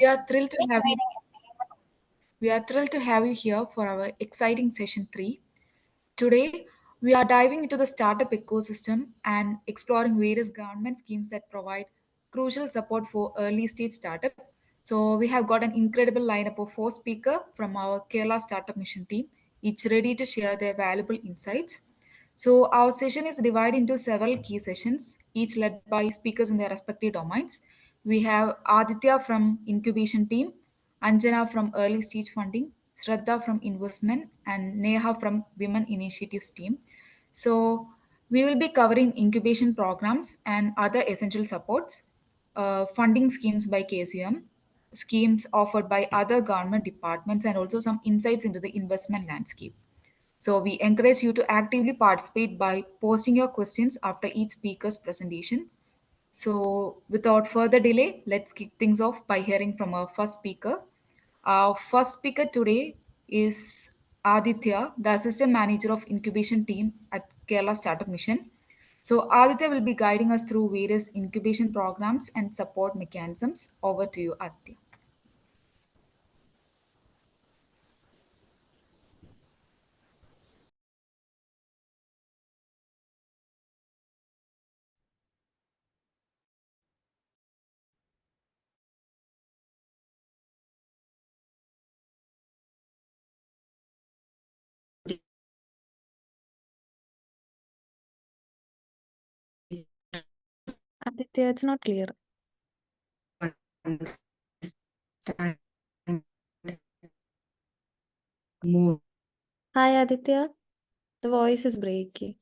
We are thrilled to have you. We are thrilled to have you here for our exciting session 3. Today, we are diving into the startup ecosystem and exploring various government schemes that provide crucial support for early stage startup. So, we have got an incredible lineup of 4 speakers from our Kerala Startup Mission team, each ready to share their valuable insights. So, our session is divided into several key sessions, each led by speakers in their respective domains. We have Aditya from incubation team, Anjana from early stage funding, Shraddha from investment, and Neha from women initiatives team. So we will be covering incubation programs and other essential supports, funding schemes by KCM, schemes offered by other government departments, and also some insights into the investment landscape. So we encourage you to actively participate by posting your questions after each speaker's presentation. So, without further delay, let's kick things off by hearing from our first speaker. Our first speaker today is Aditya, the Assistant Manager of Incubation Team at Kerala Startup Mission. So, Aditya will be guiding us through various incubation programs and support mechanisms. Over to you, Aditya. Aditya, it's not clear. More. Hi, Aditya. The voice is breaking.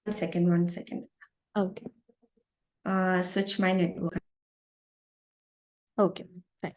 1 second. Okay. Switch my network. Okay. Fine.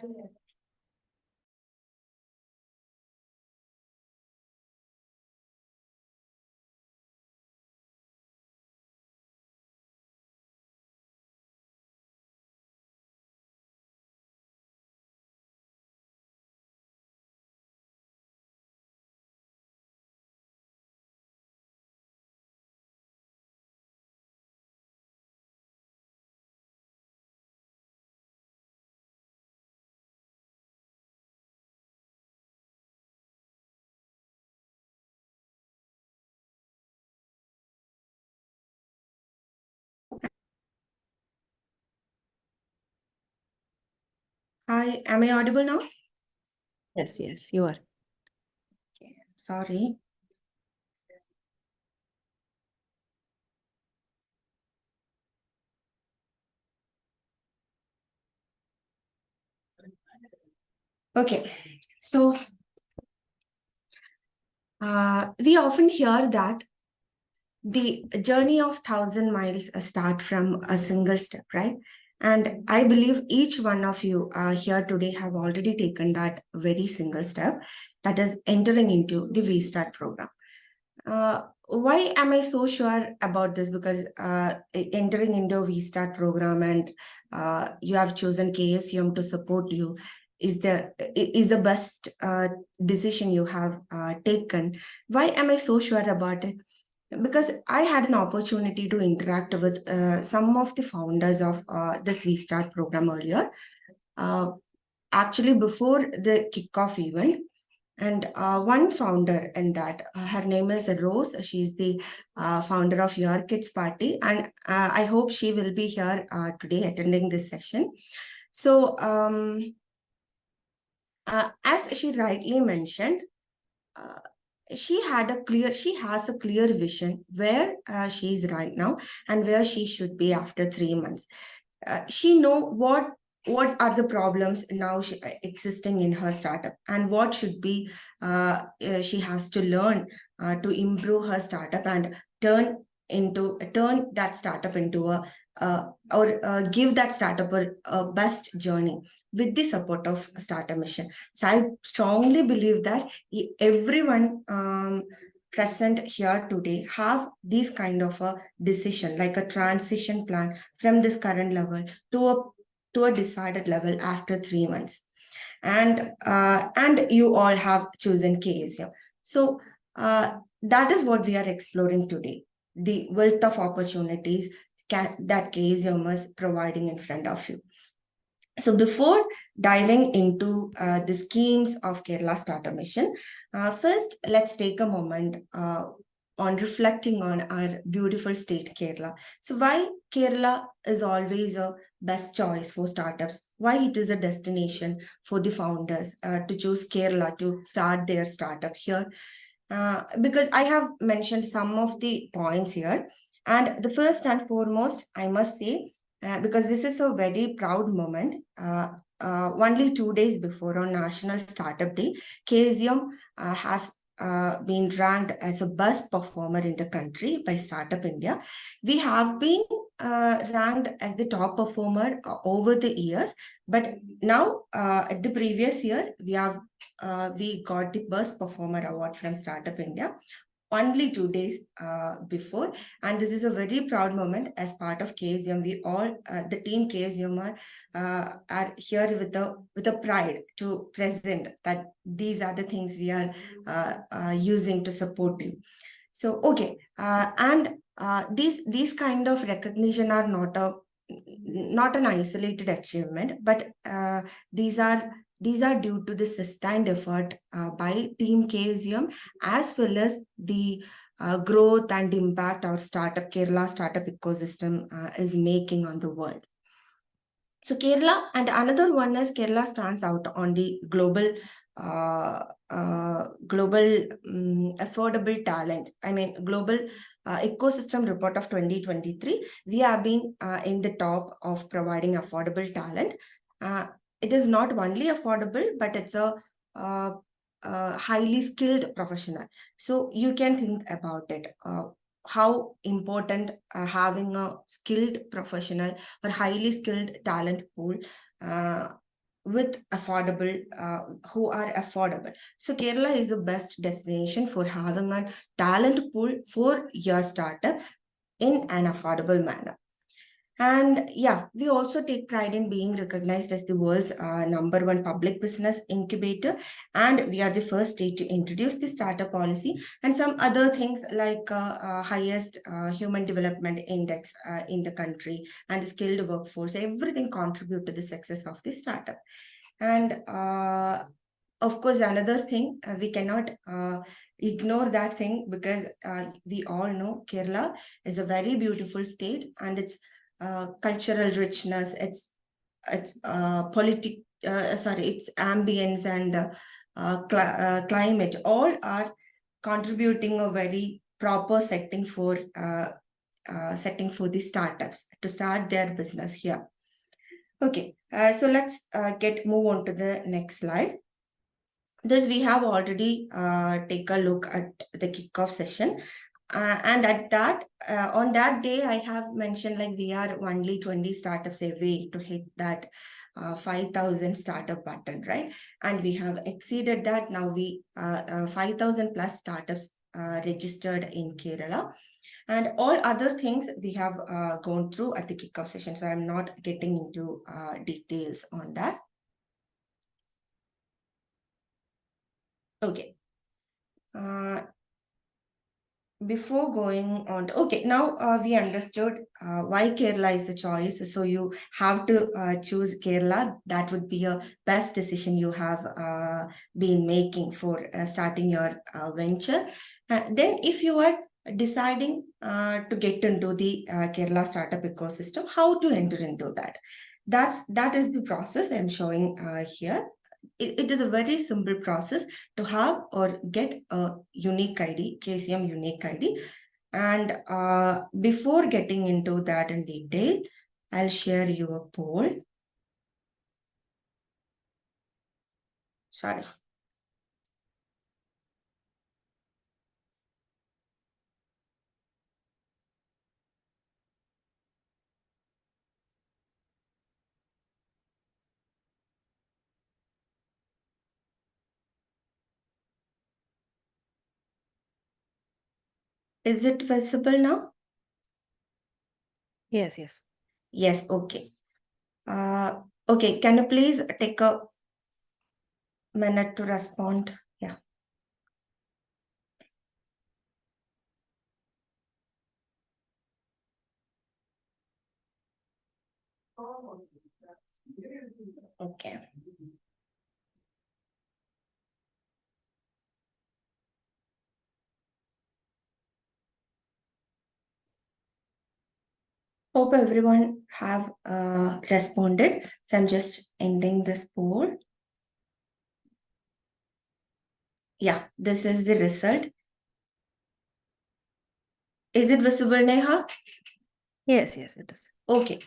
Hi, am I audible now? Yes, you are. Sorry. Okay, so we often hear that the journey of 1,000 miles start from a single step, right? And I believe each one of you here today have already taken that very single step, that is entering into the V-Start program. Why am I so sure about this? Because entering into a V-Start program and you have chosen KSUM to support you is the best decision you have taken. Why am I so sure about it? Because I had an opportunity to interact with some of the founders of this V-Start program earlier, actually before the kickoff event. And one founder in that, her name is Rose. She's the founder of Your Kids Party. And I hope she will be here today attending this session. So as she rightly mentioned, she has a clear vision where she is right now and where she should be after 3 months. She know what are the problems now existing in her startup and what should be she has to learn to improve her startup and turn that startup into give that startup a best journey with the support of Startup Mission. So I strongly believe that everyone present here today have this kind of a decision, like a transition plan from this current level to a decided level after 3 months. And you all have chosen KSU. So that is what we are exploring today, the wealth of opportunities that KSU is providing in front of you. So before diving into the schemes of Kerala Startup Mission, first let's take a moment on reflecting on our beautiful state Kerala. So why Kerala is always a best choice for startups, why it is a destination for the founders to choose Kerala to start their startup here. Because I have mentioned some of the points here. And the first and foremost, I must say, because this is a very proud moment. Only 2 days before on National Startup Day, KSM has been ranked as a best performer in the country by Startup India. We have been ranked as the top performer over the years, but now at the previous year we got the best performer award from Startup India only 2 days before. And this is a very proud moment as part of KSM. We all, the team KSM are here with a pride to present that these are the things we are using to support you. So, okay. These kind of recognition are not an isolated achievement, but these are due to the sustained effort by Team KSM as well as the growth and impact our startup Kerala startup ecosystem is making on the world. So Kerala, and another one is Kerala stands out on the global affordable talent. I mean, global ecosystem report of 2023. We have been in the top of providing affordable talent. Uh, it is not only affordable, but it's uh, highly skilled professional. So you can think about it. How important having a skilled professional or highly skilled talent pool uh, with affordable who are affordable. So Kerala is the best destination for having a talent pool for your startup in an affordable manner. And yeah, we also take pride in being recognized as the world's #1 public business incubator. And we are the first state to introduce the startup policy and some other things like highest human development index in the country and the skilled workforce. Everything contribute to the success of the startup. And of course, another thing, we cannot ignore that thing because we all know Kerala is a very beautiful state and its cultural richness, its ambience and climate, all are contributing a very proper setting for the startups to start their business here. Okay, so let's move on to the next slide. This we have already take a look at the kickoff session. And at that, on that day, I have mentioned like we are only 20 startups away to hit that 5,000 startup button, right? And we have exceeded that. Now 5,000 plus startups registered in Kerala. And all other things we have gone through at the kickoff session. So I'm not getting into details on that. Okay. Before going on, okay, now we understood why Kerala is a choice. So you have to choose Kerala. That would be a best decision you have been making for starting your venture. Then if you are deciding to get into the Kerala startup ecosystem, how to enter into that? That is the process I'm showing here. It is a very simple process to have or get a unique ID, KCM unique ID. And before getting into that in detail, I'll share you a poll. Sorry. Is it visible now? Yes, yes. Yes, okay. Okay, can you please take a minute to respond? Yeah. Okay. Hope everyone have responded. So I'm just ending this poll. Yeah, this is the result. Is it visible, Neha? Yes, it is. Okay.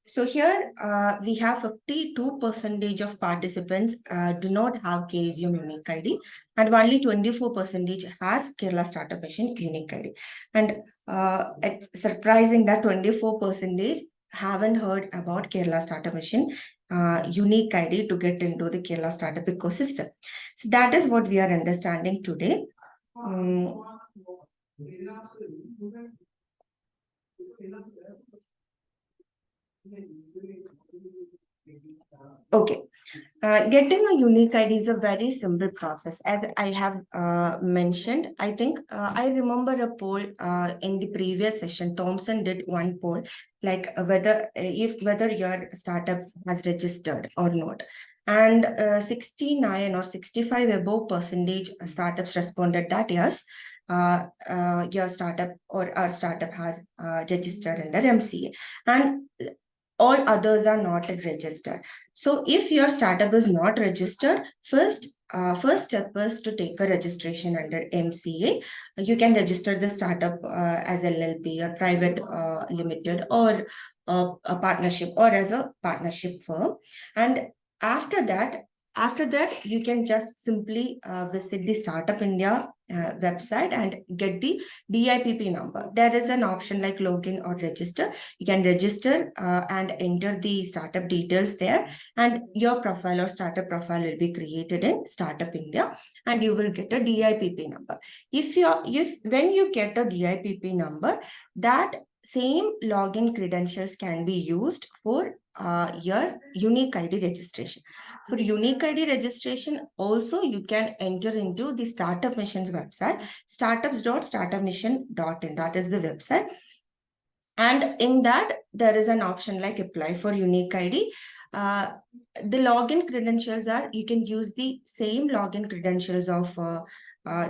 So here we have 52% of participants do not have KSUM unique ID, and only 24% has Kerala Startup Mission unique ID. And it's surprising that 24% haven't heard about Kerala Startup Mission unique ID to get into the Kerala Startup ecosystem. So that is what we are understanding today. Okay. Getting a unique ID is a very simple process. As I have mentioned, I think I remember a poll in the previous session. Thompson did one poll, like whether your startup has registered or not. And 69 or 65 above percentage startups responded that yes, your startup or our startup has registered under MCA. And all others are not registered. So if your startup is not registered, first step is to take a registration under MCA. You can register the startup as LLP or private limited or a partnership or as a partnership firm. And after that, you can just simply visit the Startup India website and get the DIPP number. There is an option like login or register. You can register and enter the startup details there, and your profile or startup profile will be created in Startup India, and you will get a DIPP number. When you get a DIPP number, that same login credentials can be used for your unique ID registration. For unique ID registration, also you can enter into the Startup Mission's website, startups.startupmission.in. That is the website. And in that, there is an option like apply for unique ID. The login credentials are, you can use the same login credentials of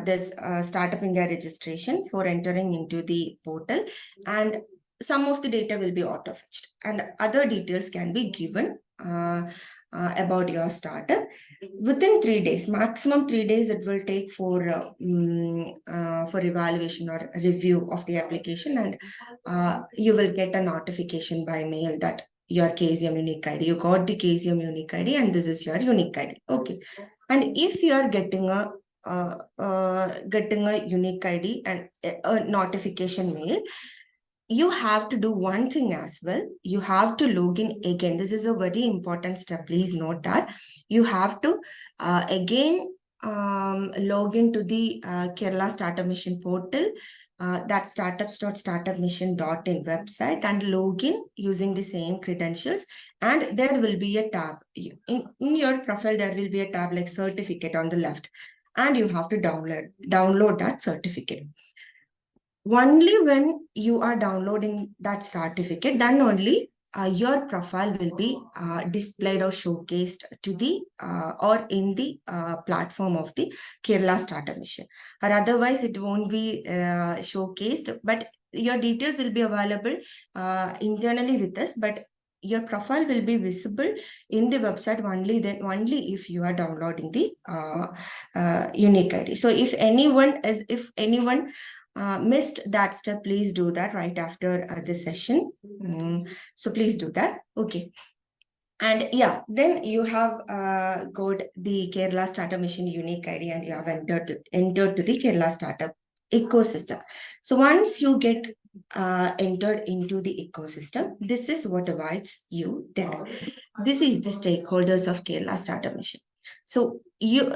this Startup India registration for entering into the portal. And some of the data will be auto-fetched and other details can be given about your startup. Within 3 days, maximum 3 days, it will take for evaluation or review of the application, and you will get a notification by mail that your KZM unique ID, you got the KZM unique ID, and this is your unique ID. Okay. And if you are getting a unique ID and a notification mail, you have to do one thing as well. You have to log in again. This is a very important step. Please note that you have to again log into the Kerala Startup Mission portal, that startups.startupmission.in website, and log in using the same credentials. And there will be a tab in your profile. There will be a tab like certificate on the left, and you have to download that certificate. Only when you are downloading that certificate, then only your profile will be displayed or showcased to the or in the platform of the Kerala Startup Mission. Or otherwise, it won't be showcased, but your details will be available internally with us, but your profile will be visible in the website only if you are downloading the unique ID. So if anyone missed that step, please do that right after this session. So please do that. Okay. And yeah, then you have got the Kerala Startup Mission unique ID, and you have entered to the Kerala Startup ecosystem. So once you get entered into the ecosystem, this is what awaits you there. This is the stakeholders of Kerala Startup Mission. So you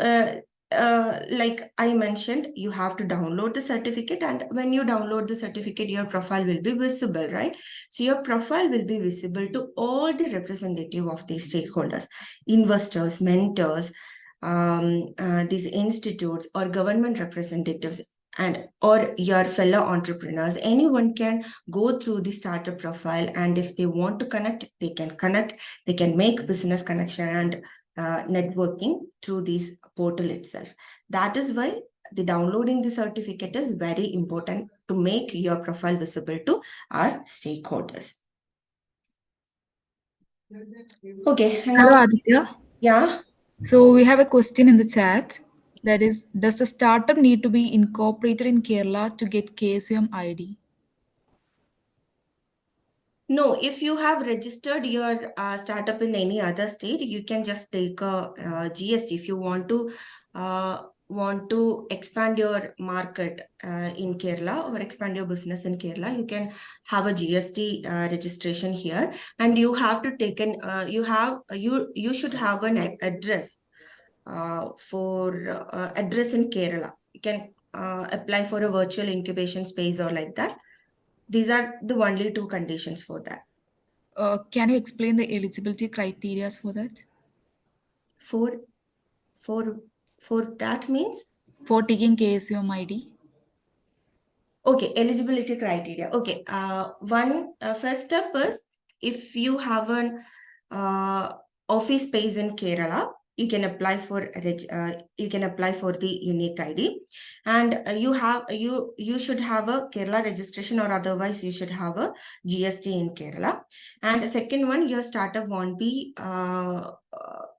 like I mentioned, you have to download the certificate, and when you download the certificate, your profile will be visible, right? So your profile will be visible to all the representative of these stakeholders, investors, mentors, these institutes or government representatives. and or your fellow entrepreneurs, anyone can go through the startup profile, and if they want to connect, they can make business connection and networking through this portal itself. That is why the downloading the certificate is very important to make your profile visible to our stakeholders. Okay, and Hello, now, Aditya. yeah. So we have a question in the chat. That is, does the startup need to be incorporated in Kerala to get KSUM ID? No, if you have registered your startup in any other state, you can just take a GST. If you want to expand your market in Kerala or expand your business in Kerala, you can have a GST registration here, and you have to take an you should have an address for address in Kerala. You can apply for a virtual incubation space or like that. These are the only two conditions for that. Can you explain the eligibility criteria for that? For for for that means, For taking KSUM ID? okay, eligibility criteria. Okay, one first step is, if you have an office space in Kerala, you can apply for you can apply for the unique ID, and you should have a Kerala registration, or otherwise you should have a GST in Kerala. And the second one, your startup won't be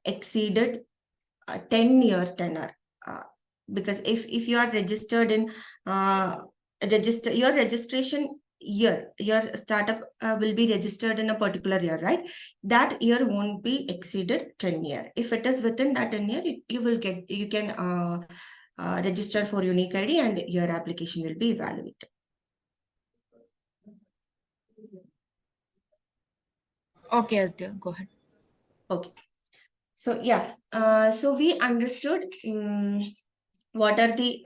exceeded a 10-year tenure, because if you are registered in your registration year, your startup will be registered in a particular year, right? That year won't be exceeded 10 year. If it is within that 10 year, you can register for unique ID, and your application will be evaluated. Okay, Aditya, go ahead. Okay, so yeah, so we understood what are the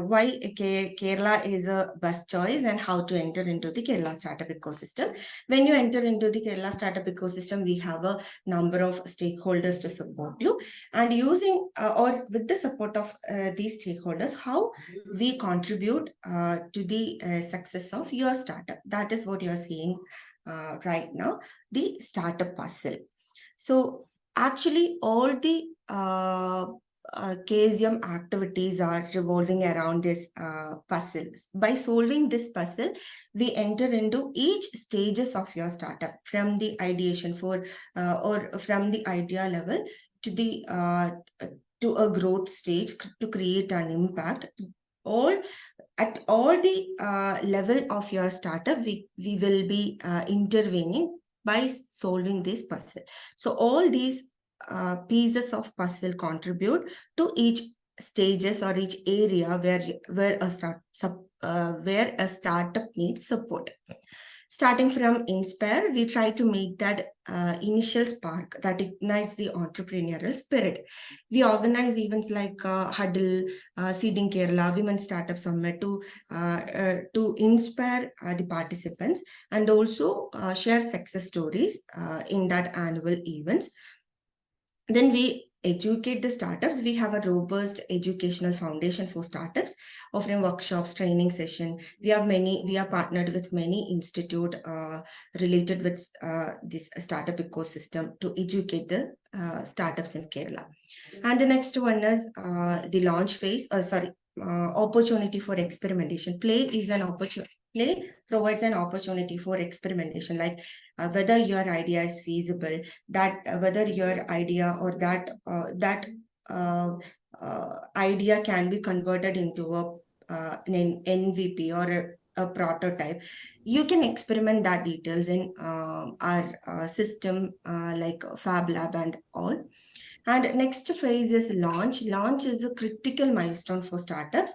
why Kerala is a best choice, and how to enter into the Kerala startup ecosystem. When you enter into the Kerala startup ecosystem, we have a number of stakeholders to support you, and using or with the support of these stakeholders, how we contribute to the success of your startup. That is what you are seeing right now, the startup puzzle. So actually, all the KSM activities are revolving around this puzzle. By solving this puzzle, we enter into each stages of your startup, from the ideation or from the idea level to the to a growth stage, to create an impact. All at all the level of your startup, we will be intervening by solving this puzzle. So all these pieces of puzzle contribute to each stages or each area where a startup needs support. Starting from Inspire, we try to make that initial spark that ignites the entrepreneurial spirit. We organize events like Huddle, Seeding Kerala, Women Startup Summit to inspire the participants, and also share success stories in that annual events. Then we educate the startups. We have a robust educational foundation for startups, offering workshops, training session. We are partnered with many institute related with this startup ecosystem to educate the startups in Kerala. And the next one is the launch phase, opportunity for experimentation. Play provides an opportunity for experimentation, like whether your idea is feasible, that whether your idea or that idea can be converted into an MVP or a prototype. You can experiment that details in our system like Fab Lab and all. And next phase is launch. Launch is a critical milestone for startups.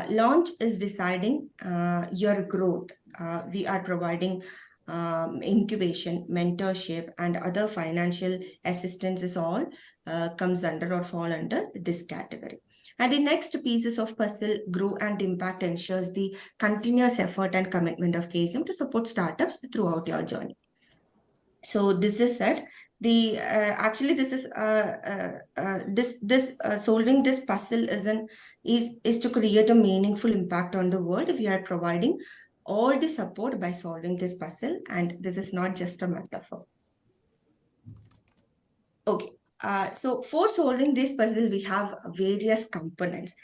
Launch is deciding your growth. We are providing incubation, mentorship, and other financial assistance is all comes under or fall under this category. And the next pieces of puzzle, grow and impact, ensures the continuous effort and commitment of KSM to support startups throughout your journey. So this is said, Actually this is solving this puzzle is to create a meaningful impact on the world. We are providing all the support by solving this puzzle, and this is not just a metaphor. Okay, so for solving this puzzle, we have various components.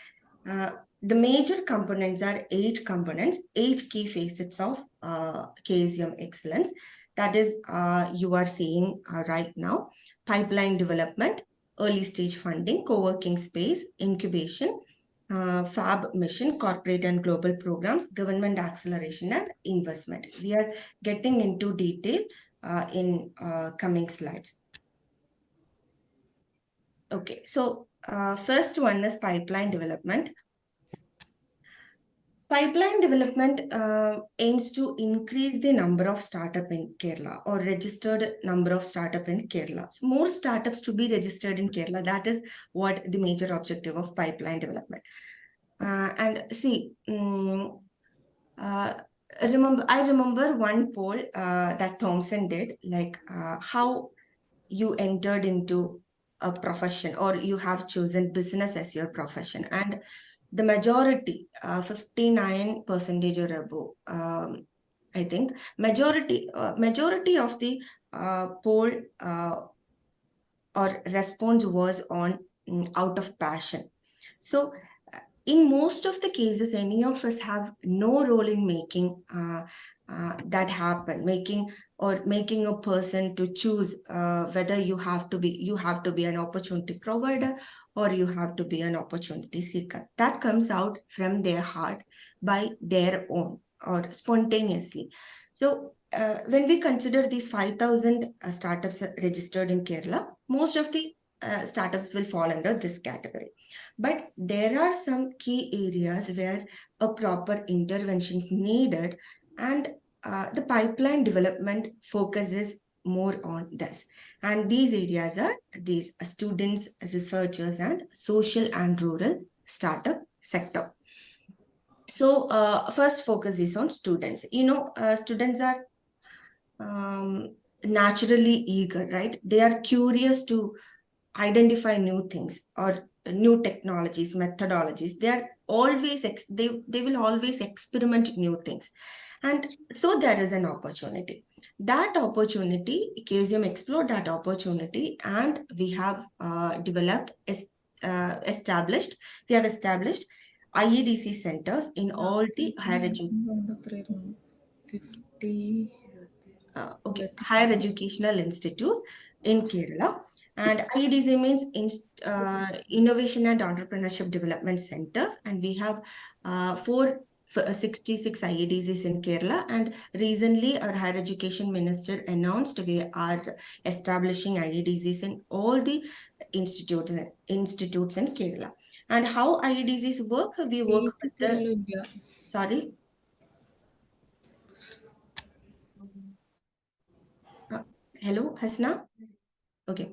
Uh, the major components are 8 components, 8 key facets of KSM excellence. That is, you are seeing right now: pipeline development, early stage funding, co-working space, incubation, fab mission, corporate and global programs, government acceleration, and investment. We are getting into detail in coming slides. Okay, so first one is pipeline development. Pipeline development aims to increase the number of startup in Kerala, or registered number of startup in Kerala. So more startups to be registered in Kerala. That is what the major objective of pipeline development. And see, I remember one poll that Thomson did, like how you entered into a profession, or you have chosen business as your profession, and the majority, 59% or above, I think, majority of the poll or response was on out of passion. So in most of the cases, any of us have no role in making that happen, making a person to choose whether you have to be an opportunity provider, or you have to be an opportunity seeker. That comes out from their heart by their own, or spontaneously. So when we consider these 5,000 startups registered in Kerala, most of the startups will fall under this category. But there are some key areas where a proper intervention is needed, and the pipeline development focuses more on this. And these areas are these: students, researchers, and social and rural startup sector. So first focus is on students. Students are naturally eager, right? They are curious to identify new things or new technologies, methodologies. They are always they will always experiment new things, and so there is an opportunity. That opportunity, KSM explored that opportunity, and we have established IEDC centers in all the higher education 50. higher educational institute in Kerala. And IEDC means Innovation and Entrepreneurship Development Centers. And we have 66 IEDCs in Kerala. And recently, our higher education minister announced we are establishing IEDCs in all the institutes in Kerala. And how IEDCs work? We work with the... Sorry? Hello, Hasna? Okay.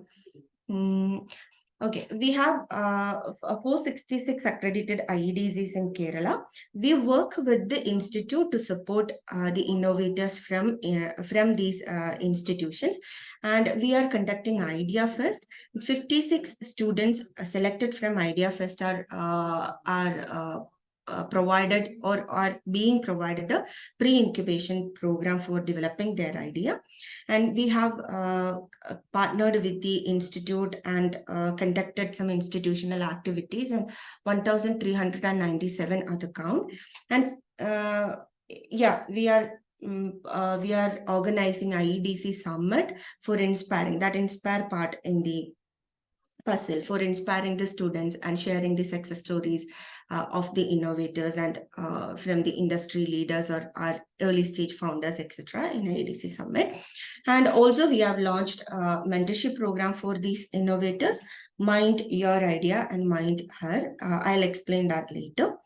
Okay, we have 466 accredited IEDCs in Kerala. We work with the institute to support the innovators from these institutions, and we are conducting Idea Fest. 56 students selected from Idea Fest are provided, or are being provided a pre-incubation program for developing their idea. And we have partnered with the institute and conducted some institutional activities, and 1,397 other count. And yeah, we are organizing IEDC Summit for inspiring that inspire part in the puzzle, for inspiring the students and sharing the success stories of the innovators and from the industry leaders or our early stage founders, etc. in IEDC Summit. And also we have launched a mentorship program for these innovators, Mind Your Idea and Mind Her. I'll explain that later.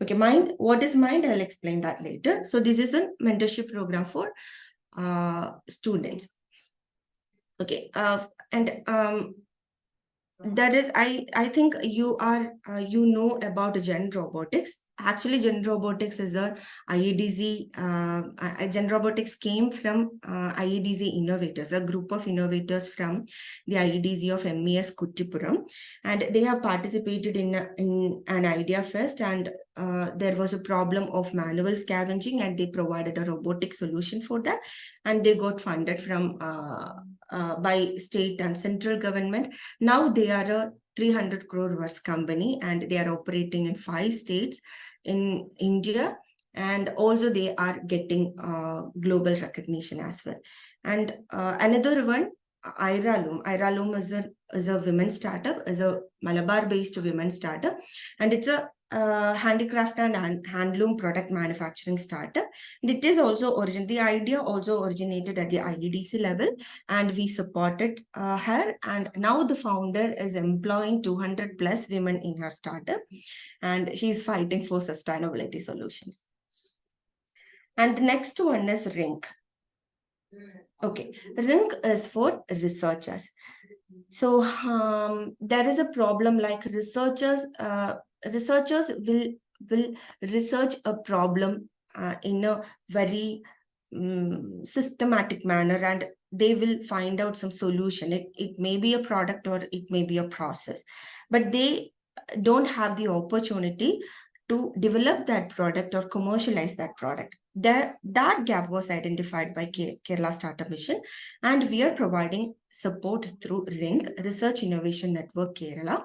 Okay, what is Mind? I'll explain that later. So this is a mentorship program for students. Okay, and that is, I think you know about Gen Robotics. Actually, Gen Robotics is a IEDZ. Gen Robotics came from IEDZ innovators, a group of innovators from the IEDZ of MES Kuttipuram, and they have participated in an idea fest, and there was a problem of manual scavenging, and they provided a robotic solution for that, and they got funded from by state and central government. Now they are a 300 crore worth company, and they are operating in 5 states in India, and also they are getting global recognition as well. And another one, Iraloom. Iraloom is a women startup, is a Malabar-based women startup, and it's a handicraft and handloom product manufacturing startup. And it is also the idea also originated at the IEDC level, and we supported her. And now the founder is employing 200 plus women in her startup, and she's fighting for sustainability solutions. And the next one is Rink. Okay, Rink is for researchers. So there is a problem like researchers will research a problem in a very systematic manner, and they will find out some solution. It may be a product or it may be a process, but they don't have the opportunity to develop that product or commercialize that product. That gap was identified by Kerala Startup Mission, and we are providing support through RING, Research Innovation Network Kerala,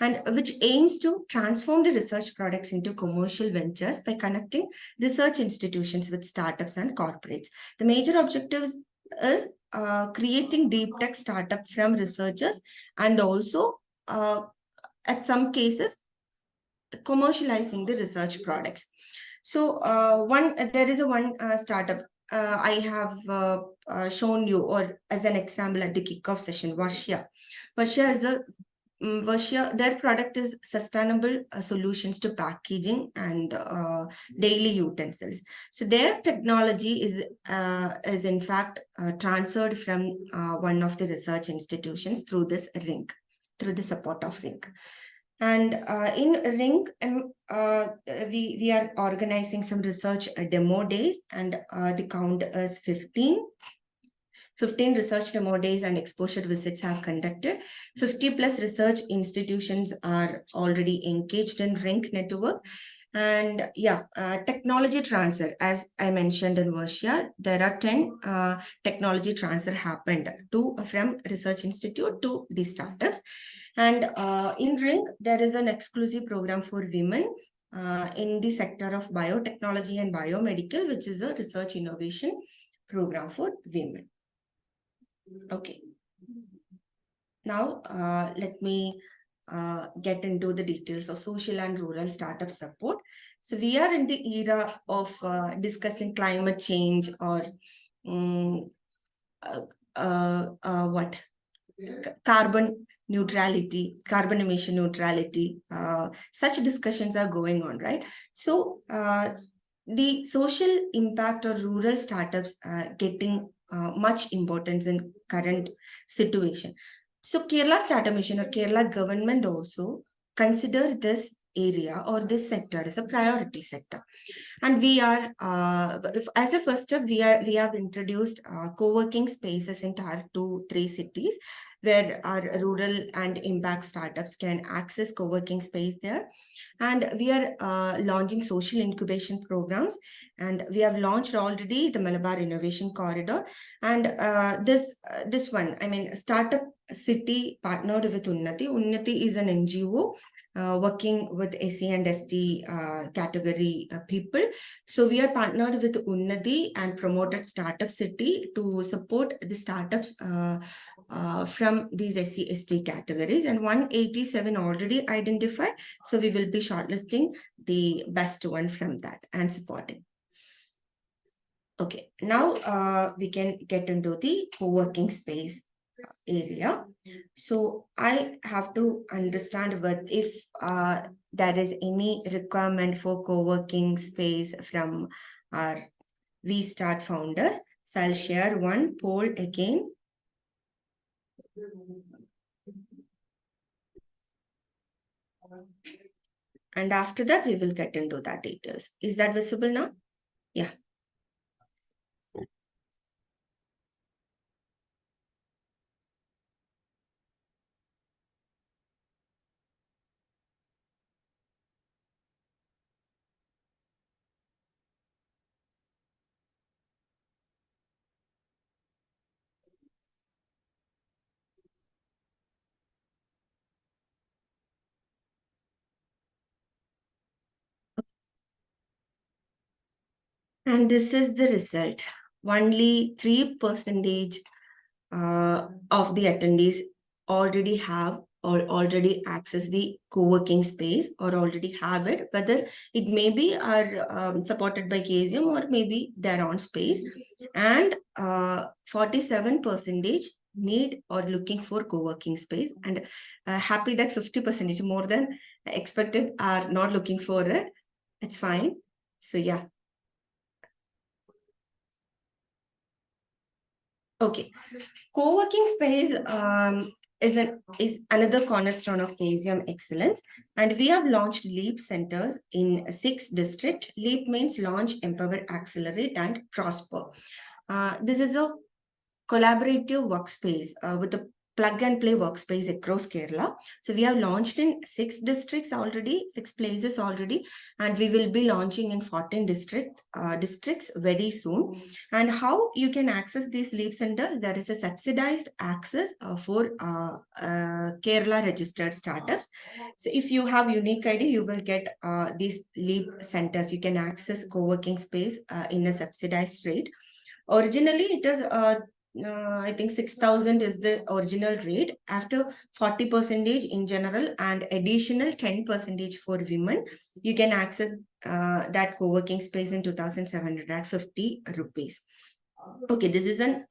and which aims to transform the research products into commercial ventures by connecting research institutions with startups and corporates. The major objectives is creating deep tech startup from researchers, and also at some cases commercializing the research products. So there is a one startup I have shown you, or as an example at the kickoff session, Varsha. Varsha is a their product is sustainable solutions to packaging and daily utensils. So their technology is in fact transferred from one of the research institutions through this ring, through the support of ring. And in Ring, we are organizing some research demo days, and the count is 15. 15 research demo days and exposure visits have conducted. 50 plus research institutions are already engaged in Ring network. And yeah, technology transfer, as I mentioned in Versia, there are 10 technology transfer happened from research institute to the startups. And in Ring, there is an exclusive program for women in the sector of biotechnology and biomedical, which is a research innovation program for women. Okay. Now, let me get into the details of social and rural startup support. So we are in the era of discussing climate change, or what? Carbon neutrality, carbon emission neutrality. Such discussions are going on, right? So the social impact of rural startups getting much importance in current situation. So Kerala Startup Mission or Kerala government also consider this area or this sector as a priority sector. And we are, as a first step, we have introduced co-working spaces in Tier 2, 3 cities, where our rural and impact startups can access co-working space there. And we are launching social incubation programs, and we have launched already the Malabar Innovation Corridor. And this one, I mean, Startup City partnered with Unnati. Unnati is an NGO working with SC and ST category people. So we are partnered with Unnati and promoted Startup City to support the startups from these SC ST categories. And 187 already identified. So we will be shortlisting the best one from that and supporting. Okay, now we can get into the co-working space area. So I have to understand if there is any requirement for co-working space from our V-Start founders. So I'll share one poll again. And after that, we will get into that details. Is that visible now? Yeah. And this is the result. Only 3% of the attendees already have or already access the co-working space or already have it, whether it may be are supported by KSM or maybe their own space. And 47% need or looking for co-working space, and happy that 50% more than expected are not looking for it. It's fine. So yeah. Okay. Co-working space is another cornerstone of KSM excellence, and we have launched LEAP centers in 6 districts. LEAP means launch, empower, accelerate, and prosper. This is a collaborative workspace with a plug and play workspace across Kerala. So we have launched in 6 districts already, 6 places already, and we will be launching in 14 districts very soon. And how you can access these leap centers? There is a subsidized access for Kerala registered startups. So if you have unique ID, you will get these leap centers. You can access co-working space in a subsidized rate. Originally, it is I think 6,000 is the original rate. After 40% in general and additional 10% for women, you can access that co-working space in 2,750 rupees. Okay, this is an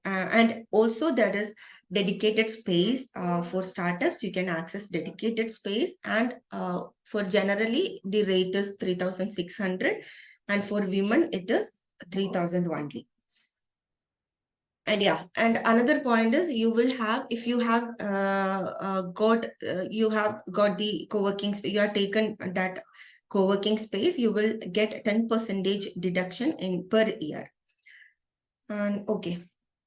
and also there is dedicated space for startups. You can access dedicated space, and for generally the rate is 3,600, and for women it is 3,000 only. And yeah, and another point is you will have, if you have you have got the co-working space, you have taken that co-working space, you will get 10% deduction in per year. And okay,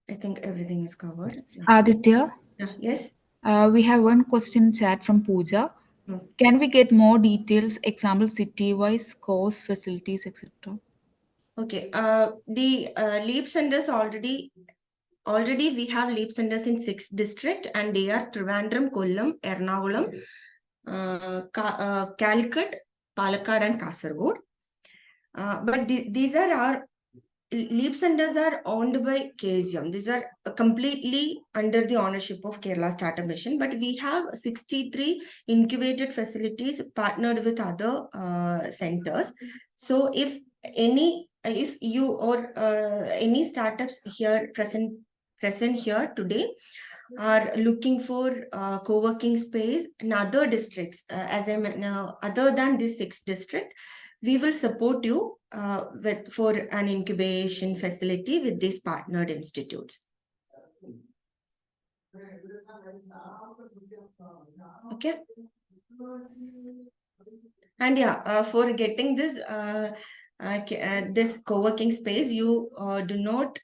I think everything is covered. Yeah. Aditya, Yes. we have one question chat from Pooja. Hmm. Can we get more details, example city-wise, course, facilities, etc.? Okay. The leap centers already we have leap centers in 6 districts, and they are Trivandrum, Kollam, Ernakulam, Calicut, Palakkad, and Kasargod. But these are our leap centers are owned by KSM. These are completely under the ownership of Kerala Startup Mission, but we have 63 incubated facilities partnered with other centers. So if you or any startups here present here today are looking for co-working space in other districts, as I now other than this 6 district, we will support you with for an incubation facility with these partnered institutes. Okay. And yeah, for getting this co-working space, you do not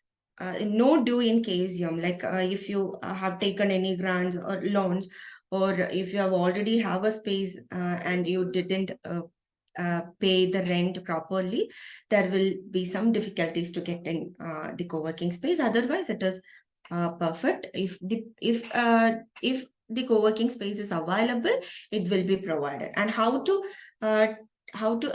no due in KSM. Like if you have taken any grants or loans, or if you have already have a space and you didn't pay the rent properly, there will be some difficulties to get in the co-working space. Otherwise, it is perfect. If the co-working space is available, it will be provided. And how to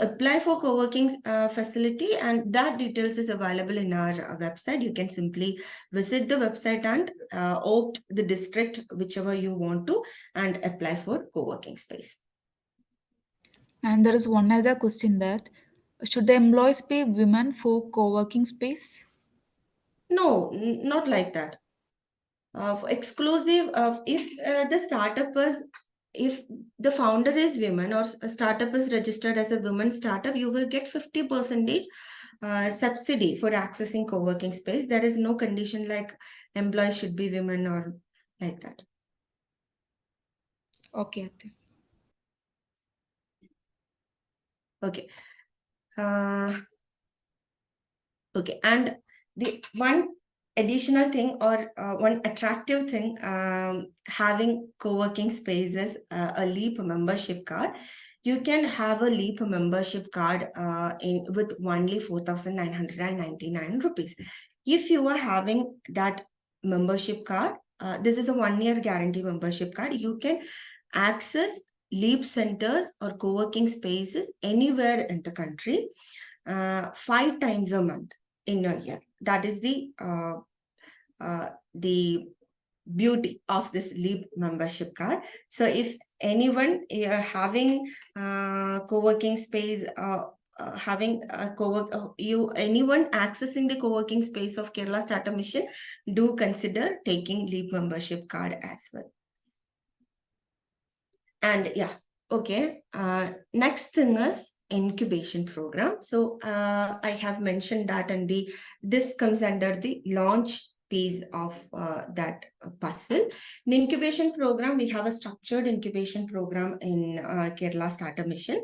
apply for co-working facility, and that details is available in our website. You can simply visit the website and opt the district whichever you want to and apply for co-working space. And there is one other question that should the employees be women for co-working space? No, not like that. For exclusive of if the startup is, if the founder is women or a startup is registered as a women startup, you will get 50% subsidy for accessing co-working space. There is no condition like employees should be women or like that. Okay, Aditya. Okay. Okay, and the one additional thing or one attractive thing, having co-working spaces, a LEAP membership card. You can have a LEAP membership card in with only 4,999 rupees. If you are having that membership card, this is a 1-year guarantee membership card. You can access LEAP centers or co-working spaces anywhere in the country 5 times a month in a year. That is the beauty of this LEAP membership card. So if anyone having co-working space, having a anyone accessing the co-working space of Kerala Startup Mission, do consider taking LEAP membership card as well. And yeah, okay. Next thing is incubation program. So I have mentioned that, and this comes under the launch piece of that puzzle. In incubation program, we have a structured incubation program in Kerala Startup Mission.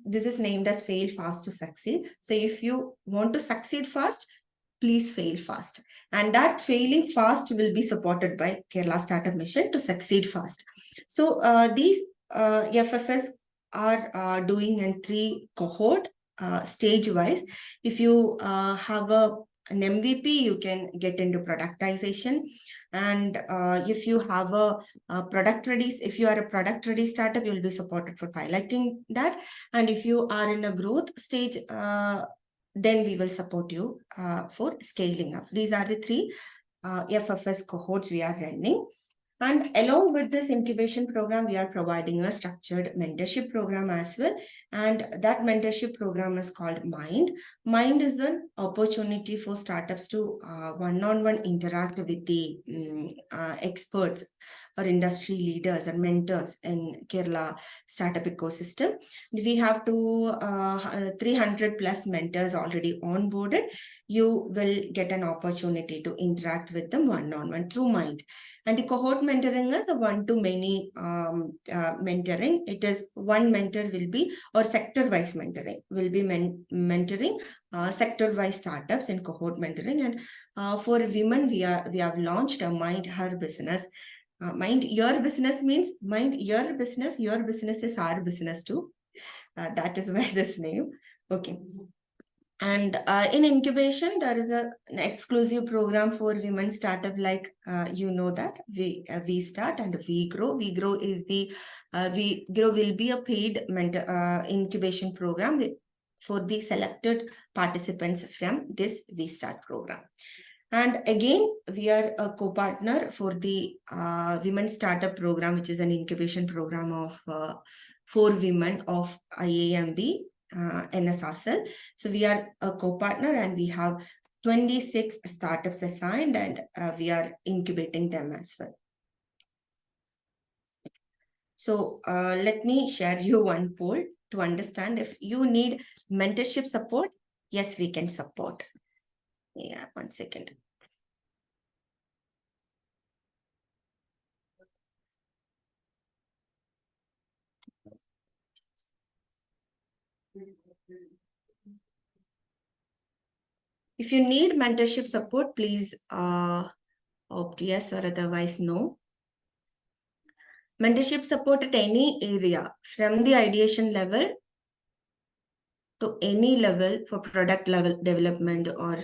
This is named as Fail Fast to Succeed. So if you want to succeed fast, please fail fast. And that failing fast will be supported by Kerala Startup Mission to succeed fast. So these FFS are doing in 3 cohort stage wise. If you have an MVP, you can get into productization. And if you have a product ready, if you are a product ready startup, you will be supported for piloting that. And if you are in a growth stage, then we will support you for scaling up. These are the 3 FFS cohorts we are running. And along with this incubation program, we are providing a structured mentorship program as well. And that mentorship program is called Mind. Mind is an opportunity for startups to one-on-one interact with the experts or industry leaders and mentors in Kerala startup ecosystem. We have 300 plus mentors already onboarded. You will get an opportunity to interact with them one-on-one through Mind. And the cohort mentoring is a one-to-many mentoring. It is one mentor will be, or sector-wise mentoring will be mentoring sector-wise startups in cohort mentoring. And for women, we have launched a Mind Her Business. Mind Your Business means mind your business is our business too. That is where this name. Okay. And in incubation, there is an exclusive program for women startup, like you know that we start and we grow. We grow is the we grow will be a paid mentor incubation program for the selected participants from this we start program. And again, we are a co-partner for the women startup program, which is an incubation program of for women of IAMB. NSRCL. So we are a co-partner and we have 26 startups assigned, and we are incubating them as well. So let me share you one poll to understand if you need mentorship support. Yes, we can support. Yeah, 1 second. If you need mentorship support, please opt yes or otherwise no. Mentorship support at any area, from the ideation level to any level for product level development or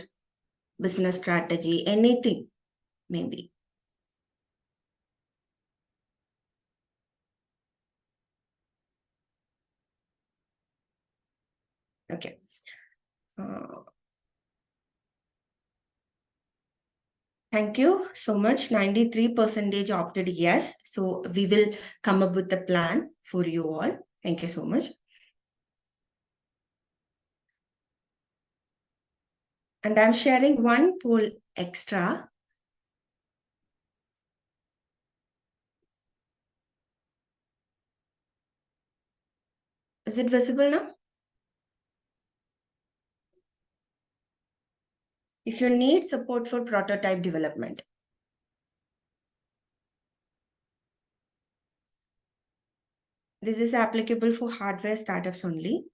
business strategy, anything maybe. Okay. Thank you so much. 93% opted yes. So we will come up with a plan for you all. Thank you so much. And I'm sharing one poll extra. Is it visible now? If you need support for prototype development, this is applicable for hardware startups only.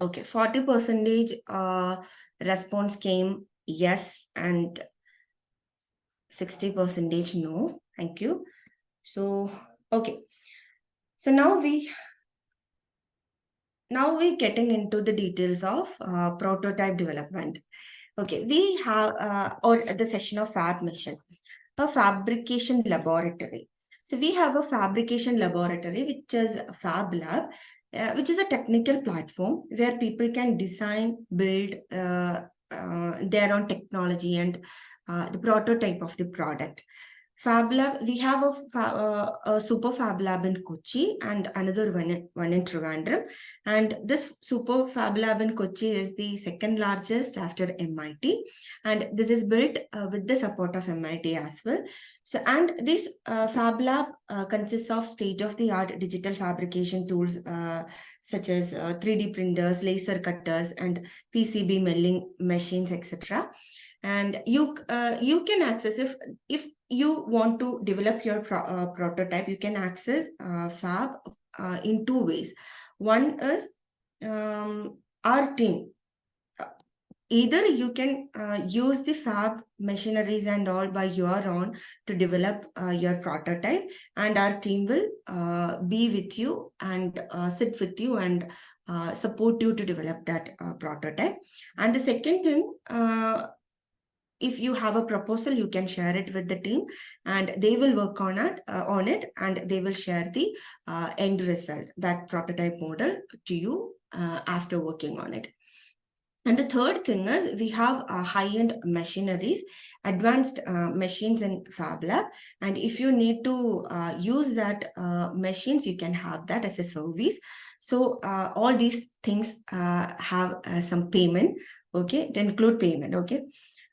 Okay, 40% response came yes and 60% no. Thank you. So, okay. So now we're getting into the details of prototype development. Okay, we have or the session of fab mission, a fabrication laboratory. So we have a fabrication laboratory, which is a fab lab, which is a technical platform where people can design, build their own technology and the prototype of the product. Fab Lab, we have a super Fab Lab in Kochi and another one in Trivandrum. And this super Fab Lab in Kochi is the second largest after MIT. And this is built with the support of MIT as well. So, and this Fab Lab consists of state-of-the-art digital fabrication tools such as 3D printers, laser cutters, and PCB milling machines, etc. And you can access if you want to develop your prototype, you can access fab in two ways. One is our team. Either you can use the fab machineries and all by your own to develop your prototype, and our team will be with you and sit with you and support you to develop that prototype. And the second thing, if you have a proposal, you can share it with the team and they will work on it and they will share the end result, that prototype model, to you after working on it. And the third thing is we have high-end machineries, advanced machines in Fab Lab. And if you need to use that machines, you can have that as a service. So all these things have some payment, okay, to include payment, okay.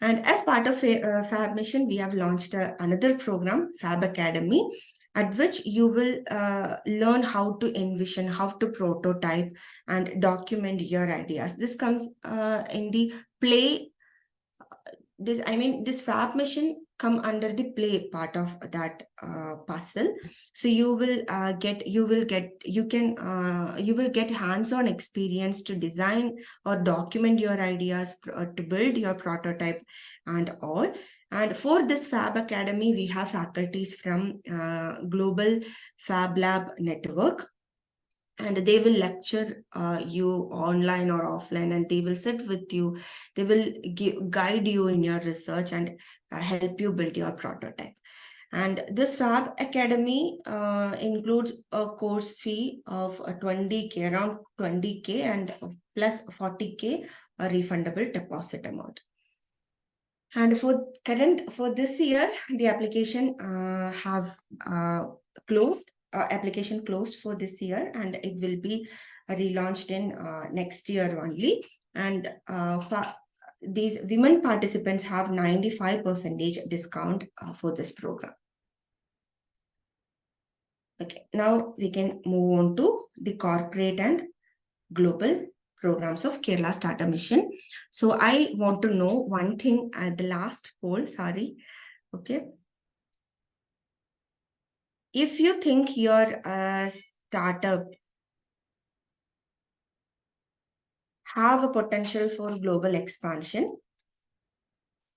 And as part of Fab Mission, we have launched another program, Fab Academy, at which you will learn how to envision, how to prototype and document your ideas. This comes in the play. This Fab Mission come under the play part of that puzzle. So you will get hands-on experience to design or document your ideas, to build your prototype and all. And for this Fab Academy, we have faculties from Global Fab Lab Network, and they will lecture you online or offline, and they will sit with you. They will guide you in your research and help you build your prototype. And this Fab Academy includes a course fee of 20K, around 20K, and plus 40K a refundable deposit amount. And for this year, the application application closed for this year, and it will be relaunched in next year only. And these women participants have 95% discount for this program. Okay, now we can move on to the corporate and global programs of Kerala Starter Mission. So I want to know one thing at the last poll, sorry. Okay. If you think your startup have a potential for global expansion,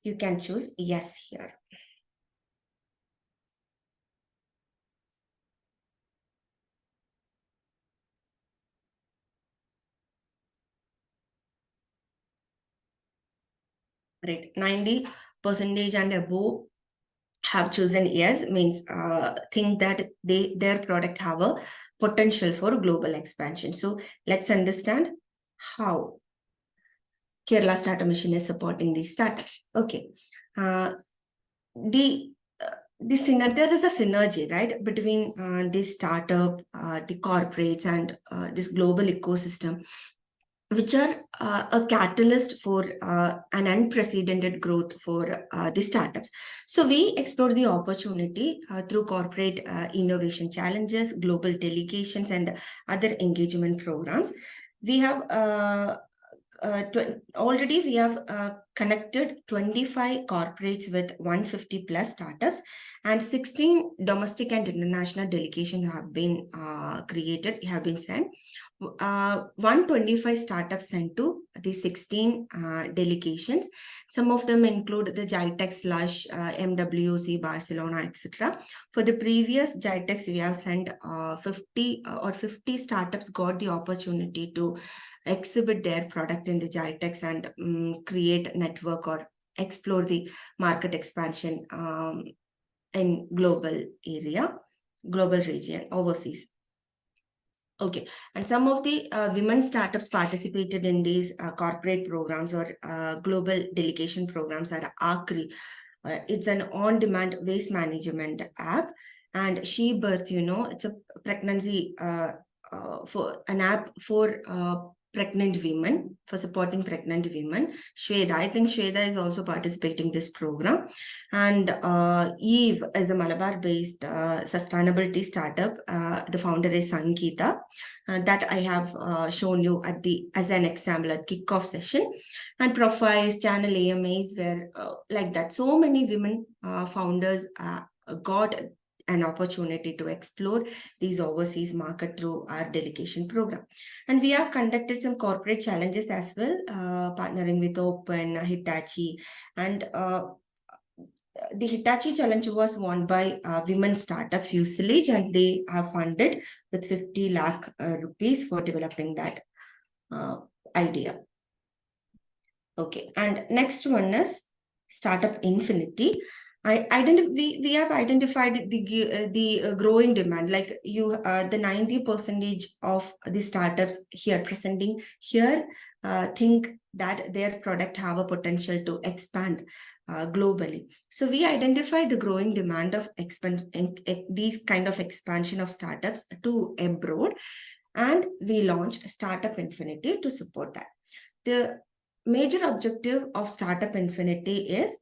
you can choose yes here. Right, 90% and above have chosen yes, means think that their product have a potential for global expansion. So let's understand how Kerala Startup Mission is supporting these startups. Okay, there is a synergy, right, between this startup, the corporates, and this global ecosystem, which are a catalyst for an unprecedented growth for the startups. So we explore the opportunity through corporate innovation challenges, global delegations, and other engagement programs. We have already we have connected 25 corporates with 150 plus startups, and 16 domestic and international delegations have been sent. 125 startups sent to the 16 delegations. Some of them include the GITEX / MWC, Barcelona, etc. For the previous GITEX, we have sent 50 startups got the opportunity to exhibit their product in the GITEX and create network or explore the market expansion in global region, overseas. Okay, and some of the women startups participated in these corporate programs or global delegation programs are ACRI. It's an on-demand waste management app, and She Birth, it's a pregnancy for an app for pregnant women, for supporting pregnant women. Shweda, I think Shweda is also participating in this program. And Eve is a Malabar-based sustainability startup. The founder is Sankita. That I have shown you as an example at kickoff session. And profiles, channel AMAs, where like that, so many women founders got an opportunity to explore these overseas market through our delegation program. And we have conducted some corporate challenges as well, partnering with Open, Hitachi, and the Hitachi challenge was won by women startup Fuselage, and they are funded with 50 lakh rupees for developing that idea. Okay, and next one is Startup Infinity. We have identified the growing demand, like the 90% of the startups here presenting here think that their product have a potential to expand globally. So we identified the growing demand of these kind of expansion of startups to abroad, and we launched Startup Infinity to support that. The major objective of Startup Infinity is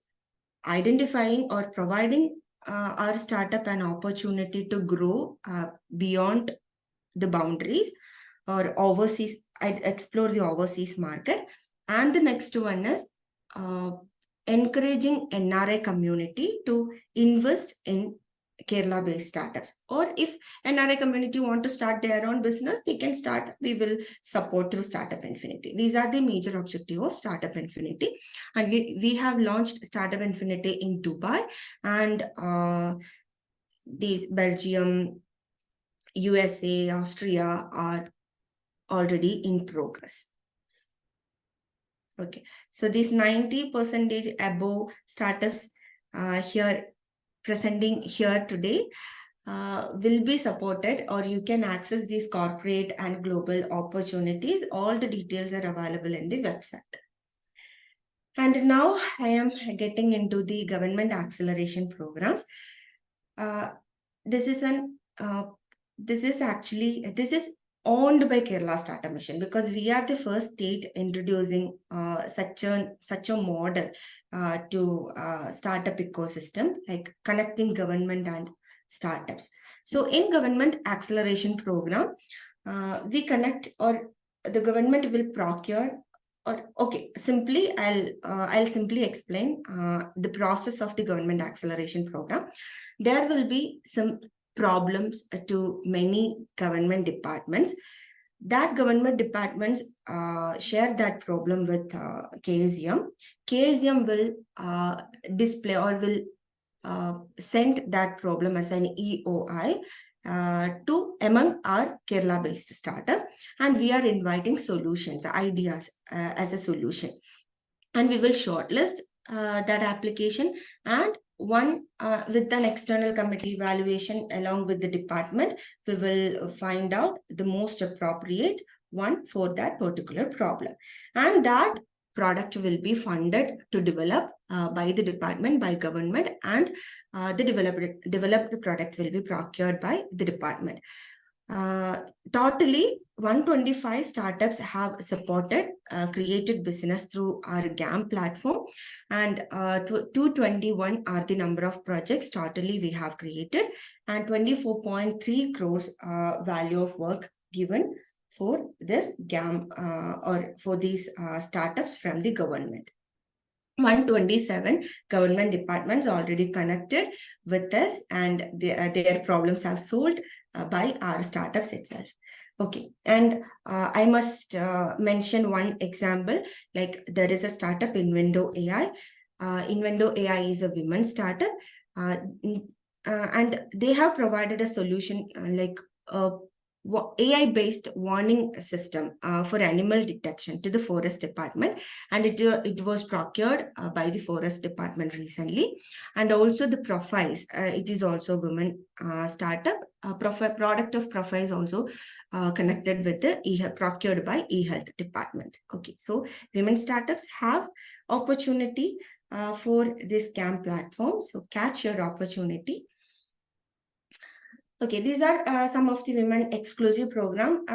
identifying or providing our startup an opportunity to grow beyond the boundaries or overseas, explore the overseas market. And the next one is encouraging NRI community to invest in Kerala-based startups. Or if NRI community want to start their own business, they can start. We will support through Startup Infinity. These are the major objective of Startup Infinity. And we have launched Startup Infinity in Dubai, and these Belgium, USA, Austria are already in progress. Okay, so these 90% above startups here presenting here today will be supported, or you can access these corporate and global opportunities. All the details are available in the website. And now I am getting into the government acceleration programs. This is owned by Kerala Startup Mission, because we are the first state introducing such a model to startup ecosystem, like connecting government and startups. So in government acceleration program, we connect, or the government will procure, or okay, simply I'll simply explain the process of the government acceleration program. There will be some problems to many government departments. That government departments share that problem with KSM. KSM will display or will send that problem as an EOI to among our Kerala-based startup, and we are inviting solutions, ideas as a solution, and we will shortlist that application, and one with an external committee evaluation along with the department, we will find out the most appropriate one for that particular problem, and that product will be funded to develop by the department, by government, and the developed product will be procured by the department. Totally 125 startups have supported created business through our GAM platform, and 221 are the number of projects totally we have created, and 24.3 crores value of work given for this GAM or for these startups from the government. 127 government departments already connected with us, and their problems are solved by our startups itself. Okay, and I must mention one example. Like, there is a startup, Invendo AI. Invendo AI is a women startup, and they have provided a solution like a AI-based warning system for animal detection to the forest department, and it was procured by the forest department recently. And also the profiles, it is also a women startup. Product of profiles also connected with the procured by e-health department. Okay, so women startups have opportunity for this CAM platform. So catch your opportunity. Okay, these are some of the women exclusive program.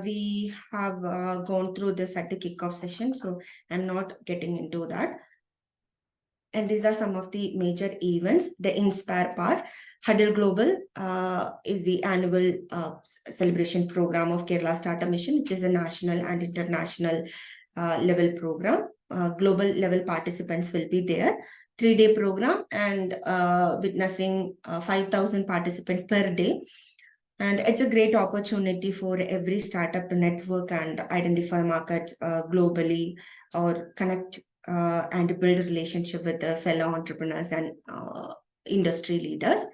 We have gone through this at the kickoff session, so I'm not getting into that. And these are some of the major events. The Inspire part, Huddle Global is the annual celebration program of Kerala Startup Mission, which is a national and international level program. Global level participants will be there. 3-day program, and witnessing 5,000 participants per day. And it's a great opportunity for every startup to network and identify markets globally, or connect and build a relationship with the fellow entrepreneurs and industry leaders.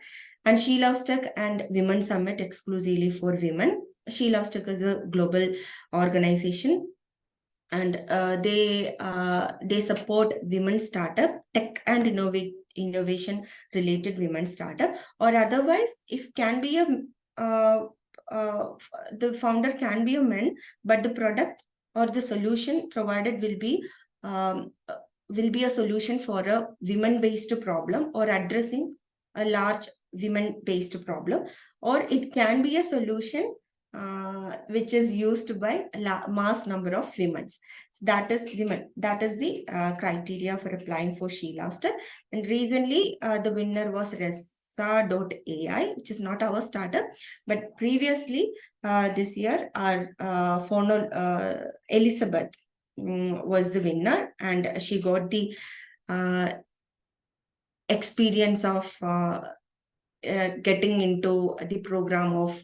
And She Loves Tech and Women Summit exclusively for women. She Loves Tech is a global organization, and they support women startup, tech and innovation related women startup, or otherwise, if can be a uh, the founder can be a man, but the product or the solution provided um, will be a solution for a women based problem, or addressing a large women based problem, or it can be a solution which is used by a mass number of women. So that is women. That is the criteria for applying for She Loves Tech. And recently, the winner was Resa.ai, which is not our startup, but previously this year, our Elizabeth was the winner, and she got the experience of getting into the program of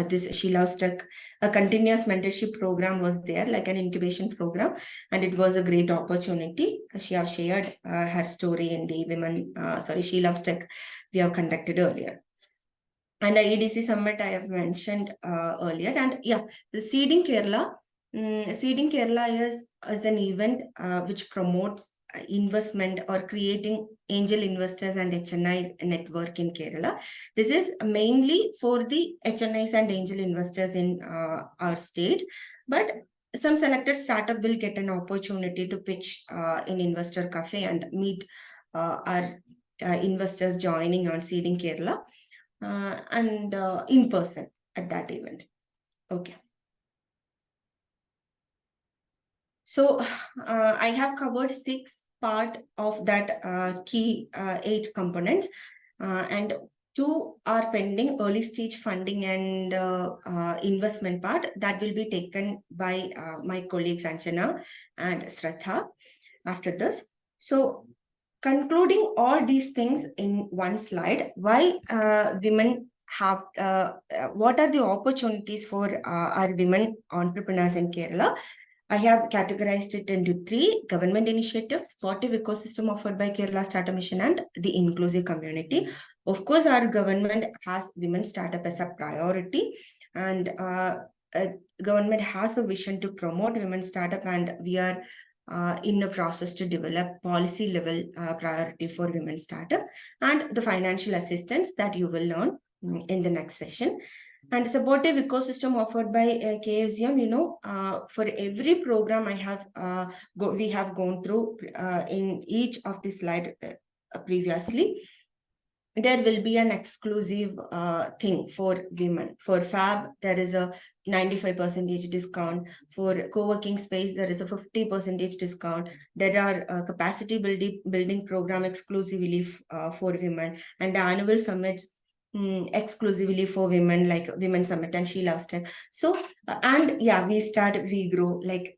this She Loves Tech. A continuous mentorship program was there, like an incubation program, and it was a great opportunity. She has shared her story in the She Loves Tech we have conducted earlier. And the EDC Summit I have mentioned earlier. And yeah, the Seeding Kerala. Seeding Kerala is an event which promotes investment, or creating angel investors and HNI network in Kerala. This is mainly for the HNIs and angel investors in our state, but some selected startup will get an opportunity to pitch in Investor Cafe and meet our investors joining on Seeding Kerala, and in person at that event. Okay. So I have covered 6 part of that key 8 components, and 2 are pending: early stage funding and investment part, that will be taken by my colleagues Anjana and Shraddha after this. So concluding all these things in one slide, why women have, what are the opportunities for our women entrepreneurs in Kerala? I have categorized it into 3: government initiatives, supportive ecosystem offered by Kerala Startup Mission, and the inclusive community. Of course, our government has women startup as a priority, and government has a vision to promote women startup, and we are in a process to develop policy level priority for women startup, and the financial assistance that you will learn in the next session. And supportive ecosystem offered by KFZM, for every program we have gone through in each of the slide previously, there will be an exclusive thing for women. For Fab, there is a 95% discount. For co-working space, there is a 50% discount. There are capacity building program exclusively for women, and the annual summits exclusively for women, like Women Summit and She Loves Tech. So, and yeah, we grow, like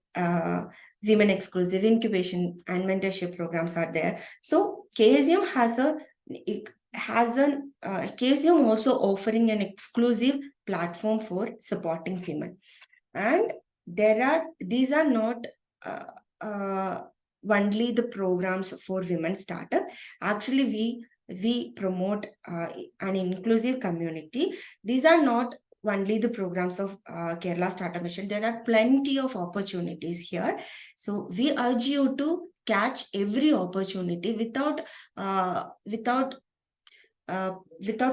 women exclusive incubation and mentorship programs are there. So KSUM KSUM also offering an exclusive platform for supporting women. And these are not uh, uh, only the programs for women startup. Actually, we promote an inclusive community. These are not only the programs of Kerala Startup Mission. There are plenty of opportunities here. So we urge you to catch every opportunity uh, without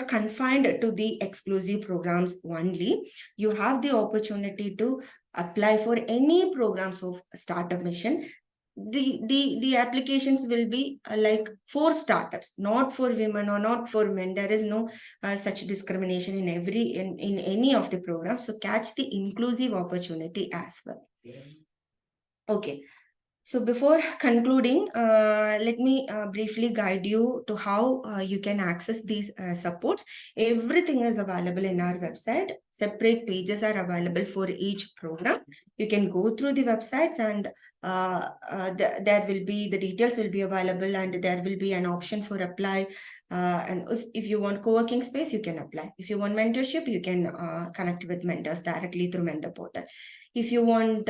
confined to the exclusive programs only. You have the opportunity to apply for any programs of Startup Mission. The applications will be like for startups, not for women or not for men. There is no such discrimination in any of the programs. So catch the inclusive opportunity as well. Okay. So before concluding, let me briefly guide you to how you can access these supports. Everything is available in our website. Separate pages are available for each program. You can go through the websites and there will be, the details will be available, and there will be an option for apply. And if you want co-working space, you can apply. If you want mentorship, you can connect with mentors directly through Mentor Portal. If you want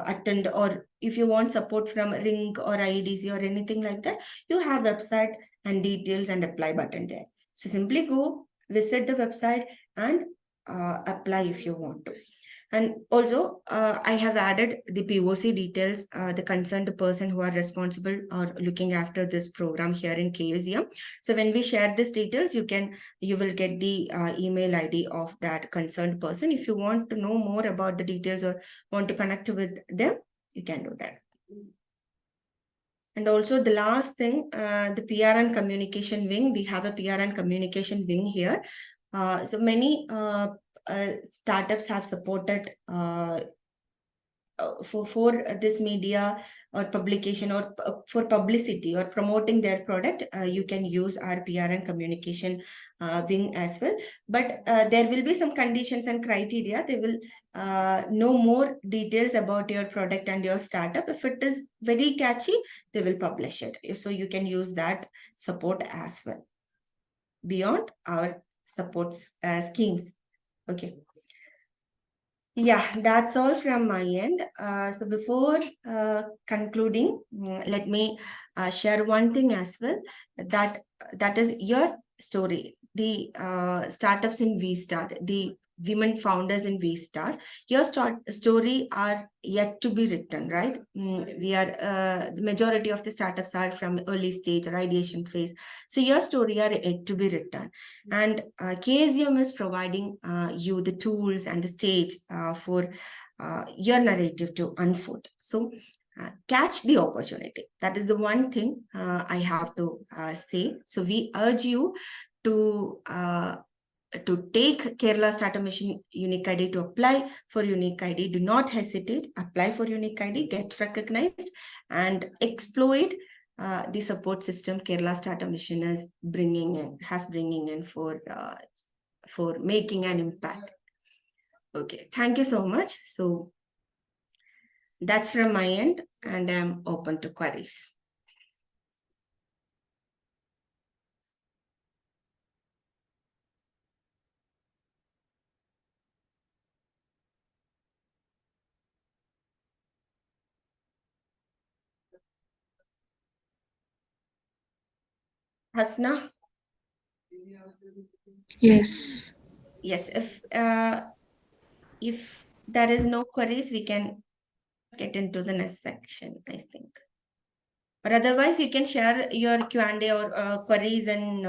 attend, or if you want support from Ring or IEDC or anything like that, you have website and details and apply button there. So simply go visit the website and apply if you want to. And also, I have added the POC details, the concerned person who are responsible or looking after this program here in KUSM. So when we share these details, you will get the email ID of that concerned person. If you want to know more about the details or want to connect with them, you can do that. And also the last thing, the PR and communication wing. We have a PR and communication wing here. So many startups have supported for this media or publication or for publicity or promoting their product. You can use our PR and communication wing as well. But there will be some conditions and criteria. They will know more details about your product and your startup. If it is very catchy, they will publish it. So you can use that support as well beyond our supports schemes. Okay. Yeah, that's all from my end. So before concluding, let me share one thing as well. That that is your story. The startups in V-Start, the women founders in V-Start. Your story are yet to be written, right? The majority of the startups are from early stage or ideation phase. So your story are yet to be written. And KSUM is providing you the tools and the stage for your narrative to unfold. So catch the opportunity. That is the one thing I have to say. So we urge you to take Kerala Startup Mission Unique ID, to apply for Unique ID. Do not hesitate. Apply for Unique ID, get recognized, and exploit the support system Kerala Startup Mission has bringing in for making an impact. Okay, thank you so much. So that's from my end, and I'm open to queries. Hasna? Yes. Yes, if there is no queries, we can get into the next section, I think. Or otherwise, you can share your Q&A or queries and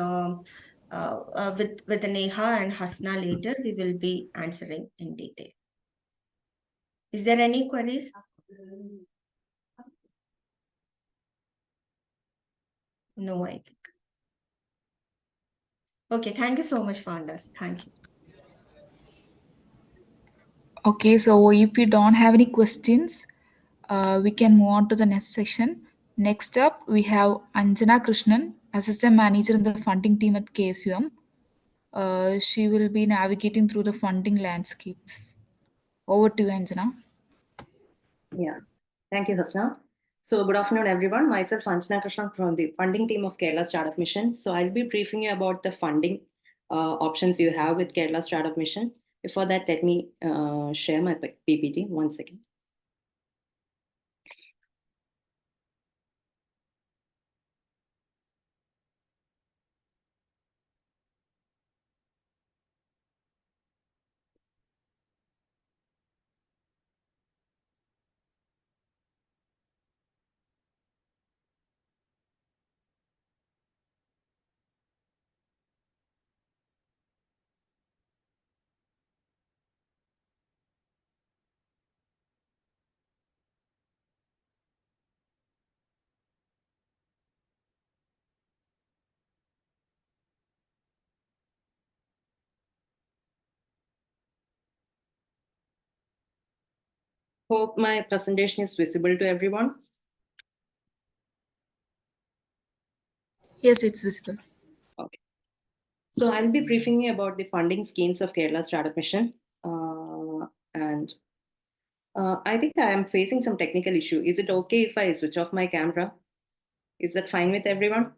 with Neha and Hasna later. We will be answering in detail. Is there any queries? No, I think. Okay, thank you so much, Founders. Thank you. Okay, so if you don't have any questions, we can move on to the next section. Next up, we have Anjana Krishnan, Assistant Manager in the funding team at KSUM. She will be navigating through the funding landscapes. Over to you, Anjana. Yeah, thank you, Hasna. So, good afternoon, everyone. Myself, Anjana Krishnan from the funding team of Kerala Startup Mission. So, I'll be briefing you about the funding options you have with Kerala Startup Mission. Before that, let me share my PPT. One second. Hope my presentation is visible to everyone. Yes, it's visible. Okay. So, I'll be briefing you about the funding schemes of Kerala Startup Mission. And I think I am facing some technical issue. Is it okay if I switch off my camera? Is that fine with everyone?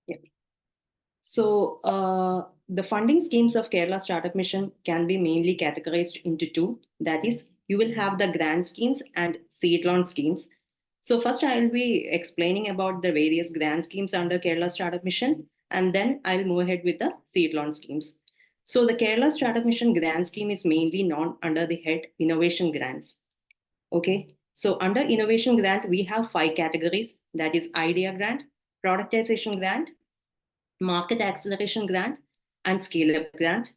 Yeah. So, the funding schemes of Kerala Startup Mission can be mainly categorized into two. That is, you will have the grant schemes and seed loan schemes. So, first, I'll be explaining about the various grant schemes under Kerala Startup Mission, and then I'll move ahead with the seed loan schemes. So, the Kerala Startup Mission grant scheme is mainly known under the head Innovation Grants. Okay. So, under Innovation Grant, we have 5 categories, that is, Idea Grant, Productization Grant, Market Acceleration Grant, and Scale Up Grant.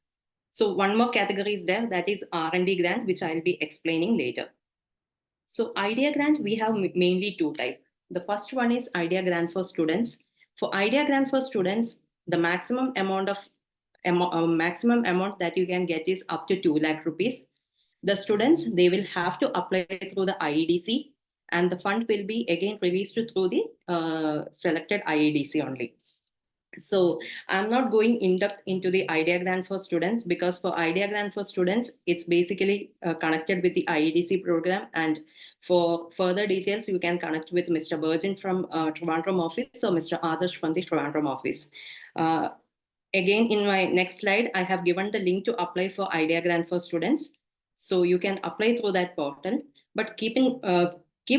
So one more category is there, that is R&D grant, which I'll be explaining later. So Idea Grant, we have mainly two types. The first one is Idea Grant for students. For Idea Grant for students, the maximum amount that you can get is up to 2 lakh rupees. The students, they will have to apply through the IEDC, and the fund will be again released through the selected IEDC only. So I'm not going in depth into the Idea Grant for students, because for Idea Grant for students, it's basically connected with the IEDC program. And for further details, you can connect with Mr. Virgin from Trivandrum office or Mr. Adarsh from the Trivandrum office. Uh, Again, in my next slide, I have given the link to apply for Idea Grant for students. So you can apply through that portal. But keep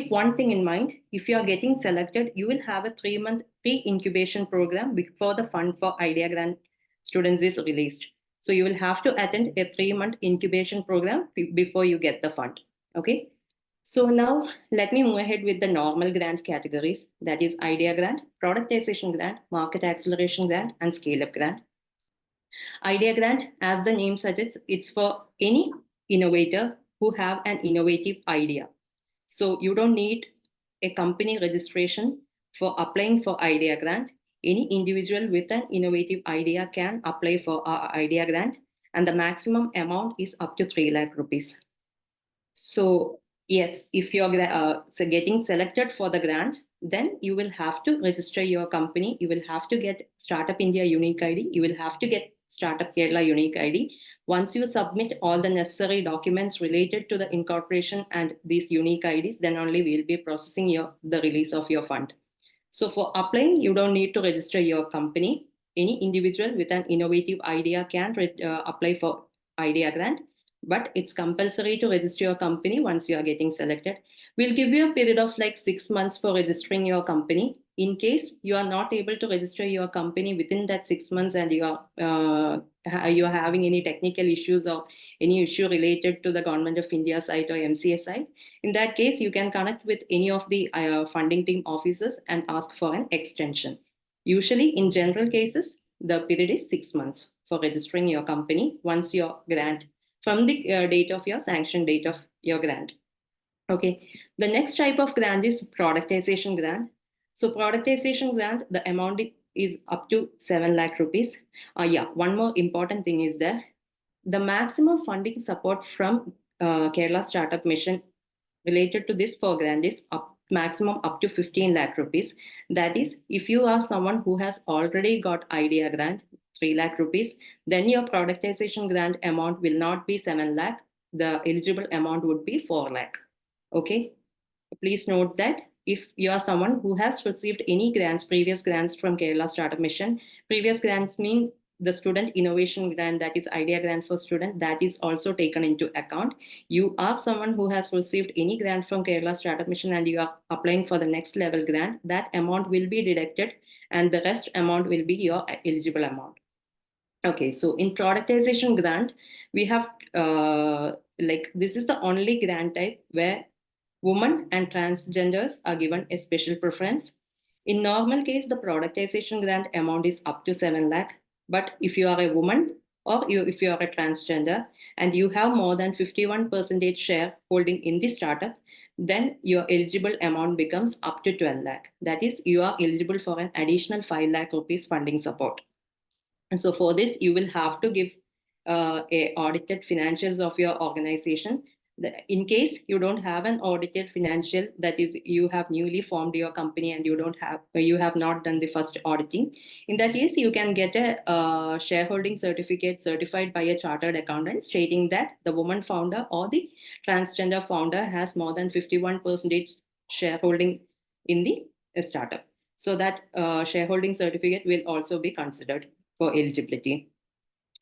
one thing in mind. If you are getting selected, you will have a 3-month pre-incubation program before the fund for Idea Grant students is released. So you will have to attend a 3-month incubation program before you get the fund. Okay. So now let me move ahead with the normal grant categories, that is Idea Grant, Productization Grant, Market Acceleration Grant, and Scale Up Grant. Idea Grant, as the name suggests, it's for any innovator who have an innovative idea. So you don't need a company registration for applying for Idea Grant. Any individual with an innovative idea can apply for our Idea Grant, and the maximum amount is up to 3 lakh rupees. So yes, if you're getting selected for the grant, then you will have to register your company. You will have to get Startup India unique ID. You will have to get Startup Kerala unique ID. Once you submit all the necessary documents related to the incorporation and these unique IDs, then only we'll be processing the release of your fund. So for applying, you don't need to register your company. Any individual with an innovative idea can apply for Idea Grant, but it's compulsory to register your company once you are getting selected. We'll give you a period of like 6 months for registering your company. In case you are not able to register your company within that 6 months, and you are having any technical issues or any issue related to the Government of India site or MCA site, in that case, you can connect with any of the funding team officers and ask for an extension. Usually, in general cases, the period is 6 months for registering your company once your grant, from the date of your sanction date of your grant. Okay, the next type of grant is productization grant. So productization grant, the amount is up to 7 lakh rupees. Yeah, one more important thing is that the maximum funding support from Kerala Startup Mission related to this program is maximum up to 15 lakh rupees. That is, if you are someone who has already got Idea Grant, 3 lakh rupees, then your productization grant amount will not be 7 lakh. The eligible amount would be 4 lakh. Okay. Please note that if you are someone who has received any grants, previous grants from Kerala Startup Mission, previous grants mean the student innovation grant, that is idea grant for student, that is also taken into account. You are someone who has received any grant from Kerala Startup Mission and you are applying for the next level grant, that amount will be deducted and the rest amount will be your eligible amount. Okay, so in productization grant, we have this is the only grant type where women and transgenders are given a special preference. In normal case, the productization grant amount is up to 7 lakh. But if you are a woman or if you are a transgender and you have more than 51% share holding in the startup, then your eligible amount becomes up to 12 lakh. That is, you are eligible for an additional 5 lakh rupees funding support. And so for this, you will have to give a audited financials of your organization. In case you don't have an audited financial, that is, you have newly formed your company and you have not done the first auditing. In that case, you can get a shareholding certificate certified by a chartered accountant stating that the woman founder or the transgender founder has more than 51% shareholding in the startup. So that shareholding certificate will also be considered for eligibility.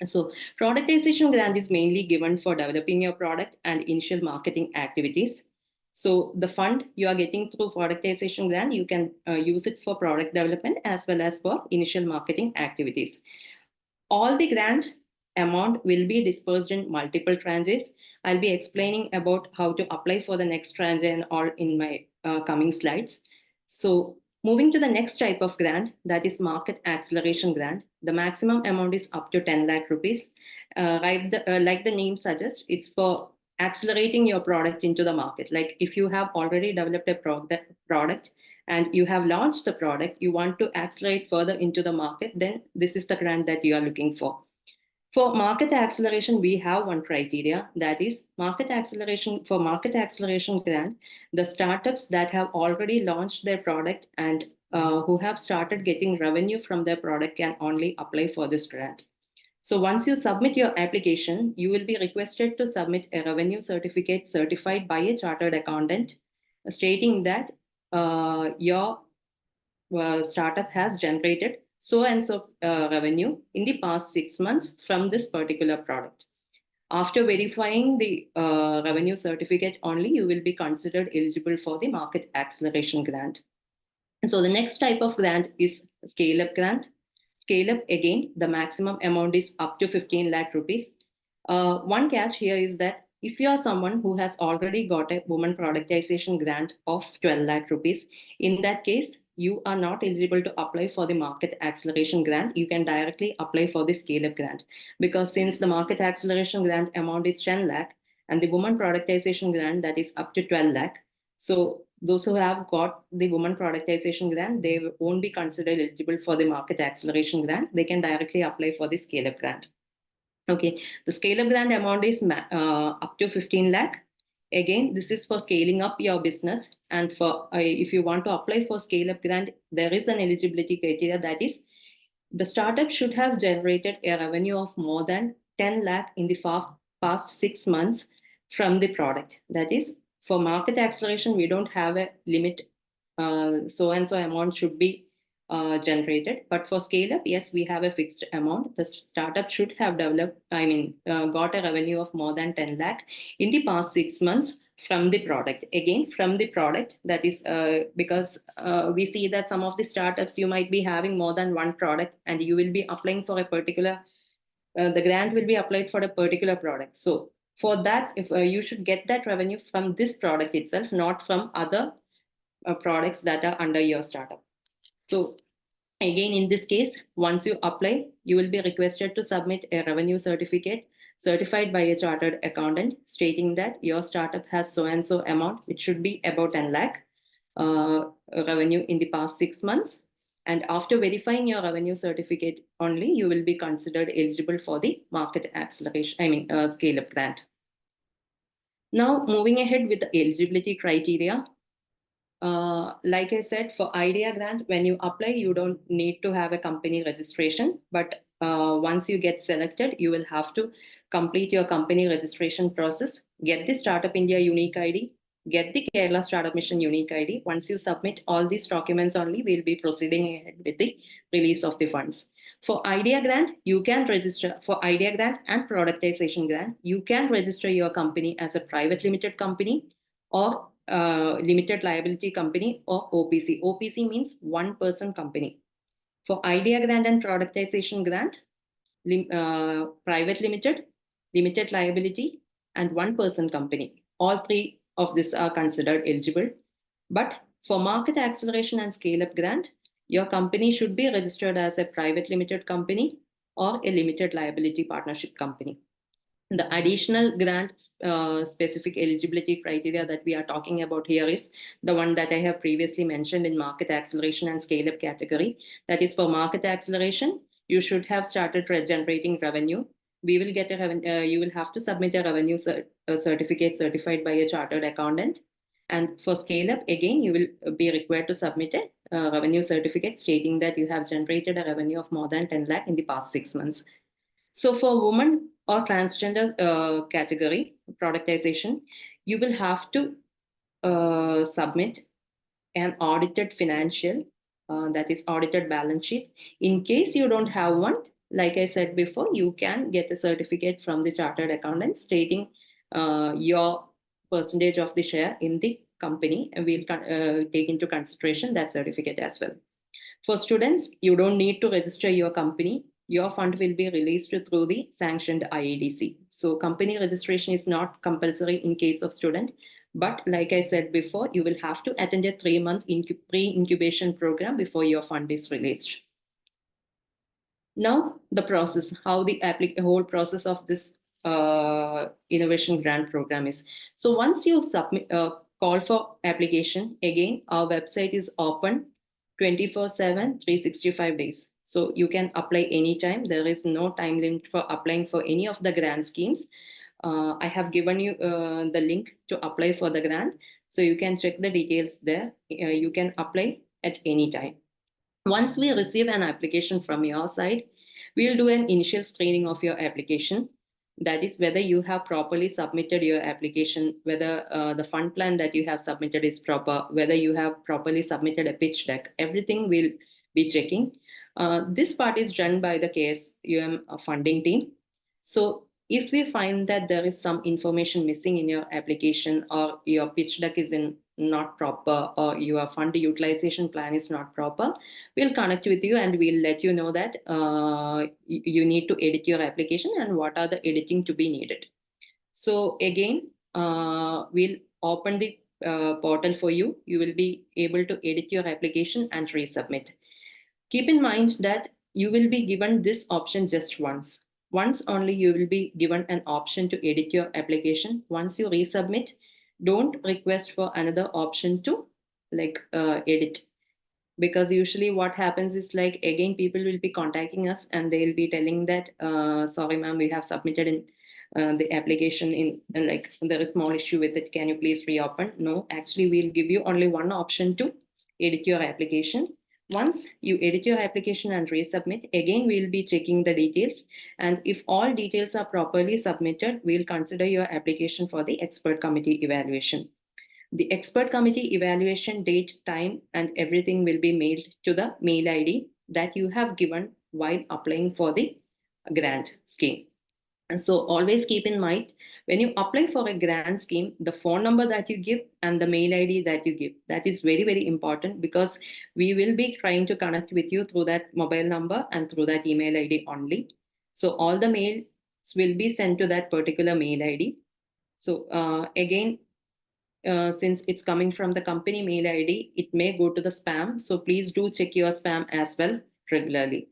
So productization grant is mainly given for developing your product and initial marketing activities. So the fund you are getting through productization grant, you can use it for product development as well as for initial marketing activities. All the grant amount will be dispersed in multiple tranches. I'll be explaining about how to apply for the next tranche and all in my coming slides. So moving to the next type of grant, that is market acceleration grant. The maximum amount is up to 10 lakh rupees. Like the name suggests, it's for accelerating your product into the market. Like if you have already developed a product and you have launched the product, you want to accelerate further into the market, then this is the grant that you are looking for. For market acceleration, we have one criteria, that is market acceleration. For market acceleration grant, the startups that have already launched their product and who have started getting revenue from their product can only apply for this grant. So once you submit your application, you will be requested to submit a revenue certificate certified by a chartered accountant stating that your startup has generated so and so revenue in the past 6 months from this particular product. After verifying the revenue certificate only, you will be considered eligible for the market acceleration grant. And so the next type of grant is scale-up grant. Scale-up, again, the maximum amount is up to 15 lakh rupees. One catch here is that if you are someone who has already got a woman productization grant of 12 lakh rupees, in that case, you are not eligible to apply for the market acceleration grant. You can directly apply for the scale-up grant, because since the market acceleration grant amount is 10 lakh and the woman productization grant that is up to 12 lakh. So those who have got the woman productization grant, they won't be considered eligible for the market acceleration grant. They can directly apply for the scale-up grant. Okay, the scale-up grant amount is up to 15 lakh. Again, this is for scaling up your business. And for if you want to apply for scale-up grant, there is an eligibility criteria, that is, the startup should have generated a revenue of more than 10 lakh in the past 6 months from the product. That is, for market acceleration, we don't have a limit. So and so amount should be generated. But for scale up, yes, we have a fixed amount. The startup should have got a revenue of more than 10 lakh in the past 6 months from the product. Again, from the product, that is because we see that some of the startups, you might be having more than one product and you will be applying for a particular, the grant will be applied for a particular product. So for that, if you should get that revenue from this product itself, not from other products that are under your startup. So again, in this case, once you apply, you will be requested to submit a revenue certificate certified by a chartered accountant stating that your startup has so and so amount, which should be about 10 lakh revenue in the past 6 months. And after verifying your revenue certificate only, you will be considered eligible for the market acceleration, scale-up grant. Now, moving ahead with the eligibility criteria. Like I said, for idea grant, when you apply, you don't need to have a company registration, but once you get selected, you will have to complete your company registration process, get the Startup India unique ID, get the Kerala Startup Mission unique ID. Once you submit all these documents only, we'll be proceeding ahead with the release of the funds. For idea grant, you can register for idea grant and productization grant. You can register your company as a private limited company or limited liability company or OPC. OPC means one person company. For idea grant and productization grant, private limited, limited liability, and one person company. All three of these are considered eligible. But for market acceleration and scale up grant, your company should be registered as a private limited company or a limited liability partnership company. The additional grant specific eligibility criteria that we are talking about here is the one that I have previously mentioned in market acceleration and scale up category. That is, for market acceleration, you should have started generating revenue. We will get a you will have to submit a revenue certificate certified by a chartered accountant. And for scale up, again, you will be required to submit a revenue certificate stating that you have generated a revenue of more than 10 lakh in the past 6 months. So for women or transgender category productization, you will have to submit an audited financial, that is audited balance sheet. In case you don't have one, like I said before, you can get a certificate from the chartered accountant stating your percentage of the share in the company, and we'll take into consideration that certificate as well. For students, you don't need to register your company. Your fund will be released through the sanctioned IEDC. So company registration is not compulsory in case of student. But like I said before, you will have to attend a 3-month pre-incubation program before your fund is released. Now, the process, how the whole process of this innovation grant program is. So once you submit, call for application, again, our website is open 24/7, 365 days. So you can apply anytime. There is no time limit for applying for any of the grant schemes. I have given you the link to apply for the grant. So you can check the details there. You can apply at any time. Once we receive an application from your side, we'll do an initial screening of your application. That is whether you have properly submitted your application, whether the fund plan that you have submitted is proper, whether you have properly submitted a pitch deck. Everything we'll be checking. This part is done by the KSUM funding team. So if we find that there is some information missing in your application, or your pitch deck is not proper, or your fund utilization plan is not proper, we'll connect with you and we'll let you know that you need to edit your application and what are the editing to be needed. So again, we'll open the portal for you. You will be able to edit your application and resubmit. Keep in mind that you will be given this option just once. Once only you will be given an option to edit your application. Once you resubmit, don't request for another option to edit. Because usually what happens is, like, again, people will be contacting us and they'll be telling that, sorry ma'am, we have submitted in the application in like there is small issue with it. Can you please reopen? No, actually we'll give you only one option to edit your application. Once you edit your application and resubmit, again, we'll be checking the details. And if all details are properly submitted, we'll consider your application for the expert committee evaluation. The expert committee evaluation date, time, and everything will be mailed to the mail ID that you have given while applying for the grant scheme. And so always keep in mind, when you apply for a grant scheme, the phone number that you give and the mail ID that you give, that is very, very important, because we will be trying to connect with you through that mobile number and through that email ID only. So all the mails will be sent to that particular mail ID. So again, since it's coming from the company mail ID, it may go to the spam. So please do check your spam as well regularly.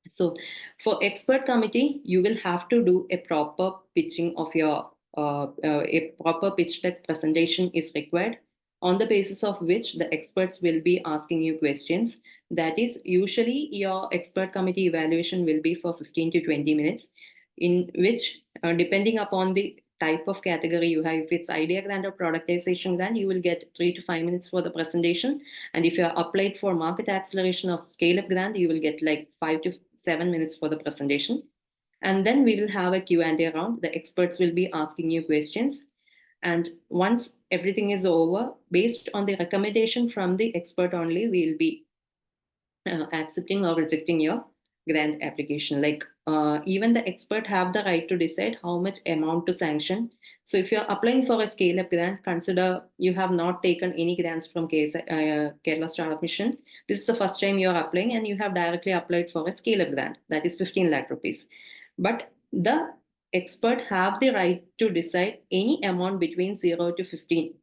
So for expert committee, you will have to do a proper pitching of your, a proper pitch deck presentation is required, on the basis of which the experts will be asking you questions. That is, usually your expert committee evaluation will be for 15 to 20 minutes, in which, depending upon the type of category you have. If it's idea grant or productization grant, you will get 3 to 5 minutes for the presentation. And if you are applied for market acceleration of scale-up grant, you will get like 5 to 7 minutes for the presentation. And then we will have a Q&A round. The experts will be asking you questions. And once everything is over, based on the recommendation from the expert only, we will be accepting or rejecting your grant application. Like even the expert have the right to decide how much amount to sanction. So if you're applying for a scale-up grant, consider you have not taken any grants from Kerala Startup Mission. This is the first time you're applying and you have directly applied for a scale-up grant, that is 15 lakh rupees. But the expert have the right to decide any amount between 0 to 15.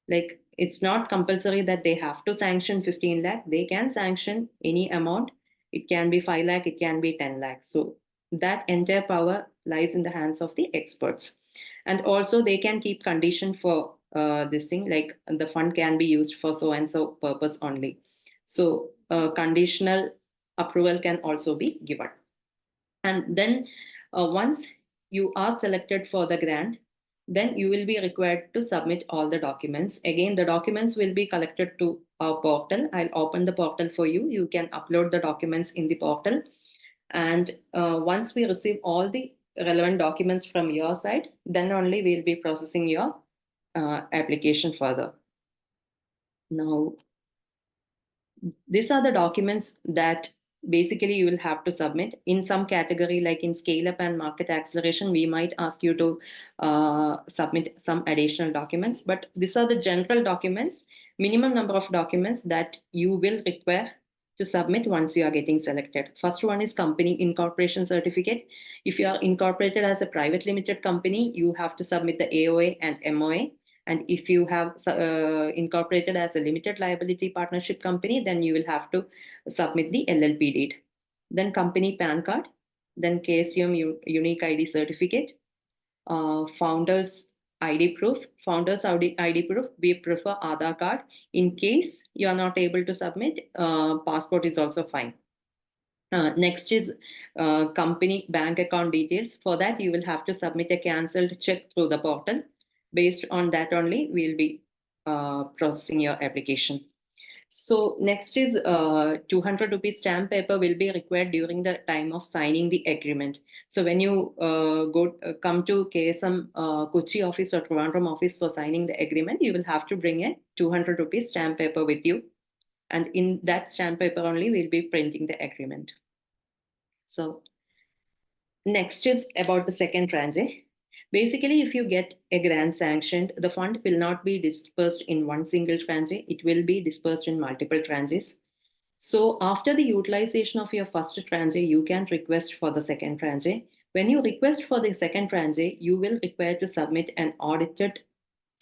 Like it's not compulsory that they have to sanction 15 lakh. They can sanction any amount. It can be 5 lakh, it can be 10 lakh. So that entire power lies in the hands of the experts. And also they can keep condition for this thing, like the fund can be used for so and so purpose only. So conditional approval can also be given. And then once you are selected for the grant, then you will be required to submit all the documents. Again, the documents will be collected to our portal. I'll open the portal for you. You can upload the documents in the portal. And once we receive all the relevant documents from your side, then only we'll be processing your application further. Now, these are the documents that basically you will have to submit. In some category, like in scale up and market acceleration, we might ask you to submit some additional documents, but these are the general documents, minimum number of documents that you will require to submit once you are getting selected. First one is company incorporation certificate. If you are incorporated as a private limited company, you have to submit the AOA and MOA. And if you have incorporated as a limited liability partnership company, then you will have to submit the LLP deed. Then company PAN card, then KSUM unique ID certificate, founders ID proof. Founders ID proof, we prefer Aadhaar card. In case you are not able to submit, passport is also fine. Next is company bank account details. For that, you will have to submit a cancelled check through the portal. Based on that only, we'll be processing your application. So next is 200 rupees stamp paper will be required during the time of signing the agreement. So when you come to KSM Kochi office or Trivandrum office for signing the agreement, you will have to bring a 200 rupees stamp paper with you. And in that stamp paper only, we'll be printing the agreement. So next is about the second tranche. Basically, if you get a grant sanctioned, the fund will not be dispersed in one single tranche. It will be dispersed in multiple tranches. So after the utilization of your first tranche, you can request for the second tranche. When you request for the second tranche, you will require to submit an audited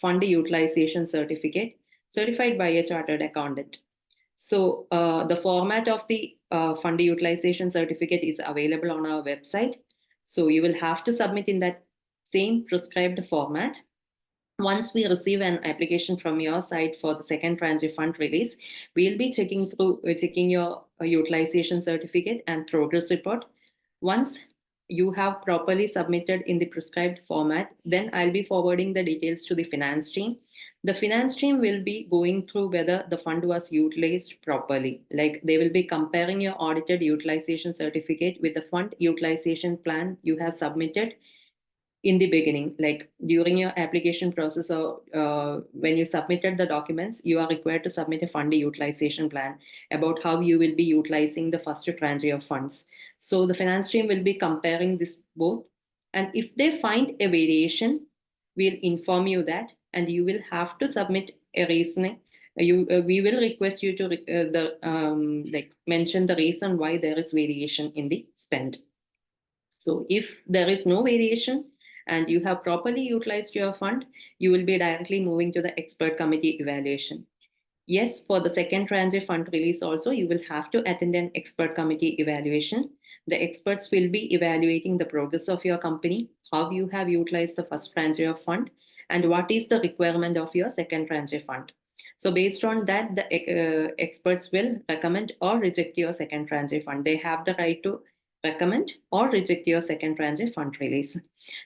fund utilization certificate certified by a chartered accountant. So the format of the fund utilization certificate is available on our website. So you will have to submit in that same prescribed format. Once we receive an application from your side for the second tranche fund release, we'll be checking your utilization certificate and progress report. Once you have properly submitted in the prescribed format, then I'll be forwarding the details to the finance team. The finance team will be going through whether the fund was utilized properly. Like they will be comparing your audited utilization certificate with the fund utilization plan you have submitted in the beginning, like during your application process or when you submitted the documents, you are required to submit a fund utilization plan about how you will be utilizing the first tranche of funds. So the finance team will be comparing this both. And if they find a variation, we'll inform you that, and you will have to submit a reasoning. We will request you to mention the reason why there is variation in the spend. So if there is no variation, and you have properly utilized your fund, you will be directly moving to the expert committee evaluation. Yes, for the second tranche fund release also, you will have to attend an expert committee evaluation. The experts will be evaluating the progress of your company, how you have utilized the first tranche of fund, and what is the requirement of your second tranche fund. So based on that, the experts will recommend or reject your second tranche fund. They have the right to recommend or reject your second tranche fund release.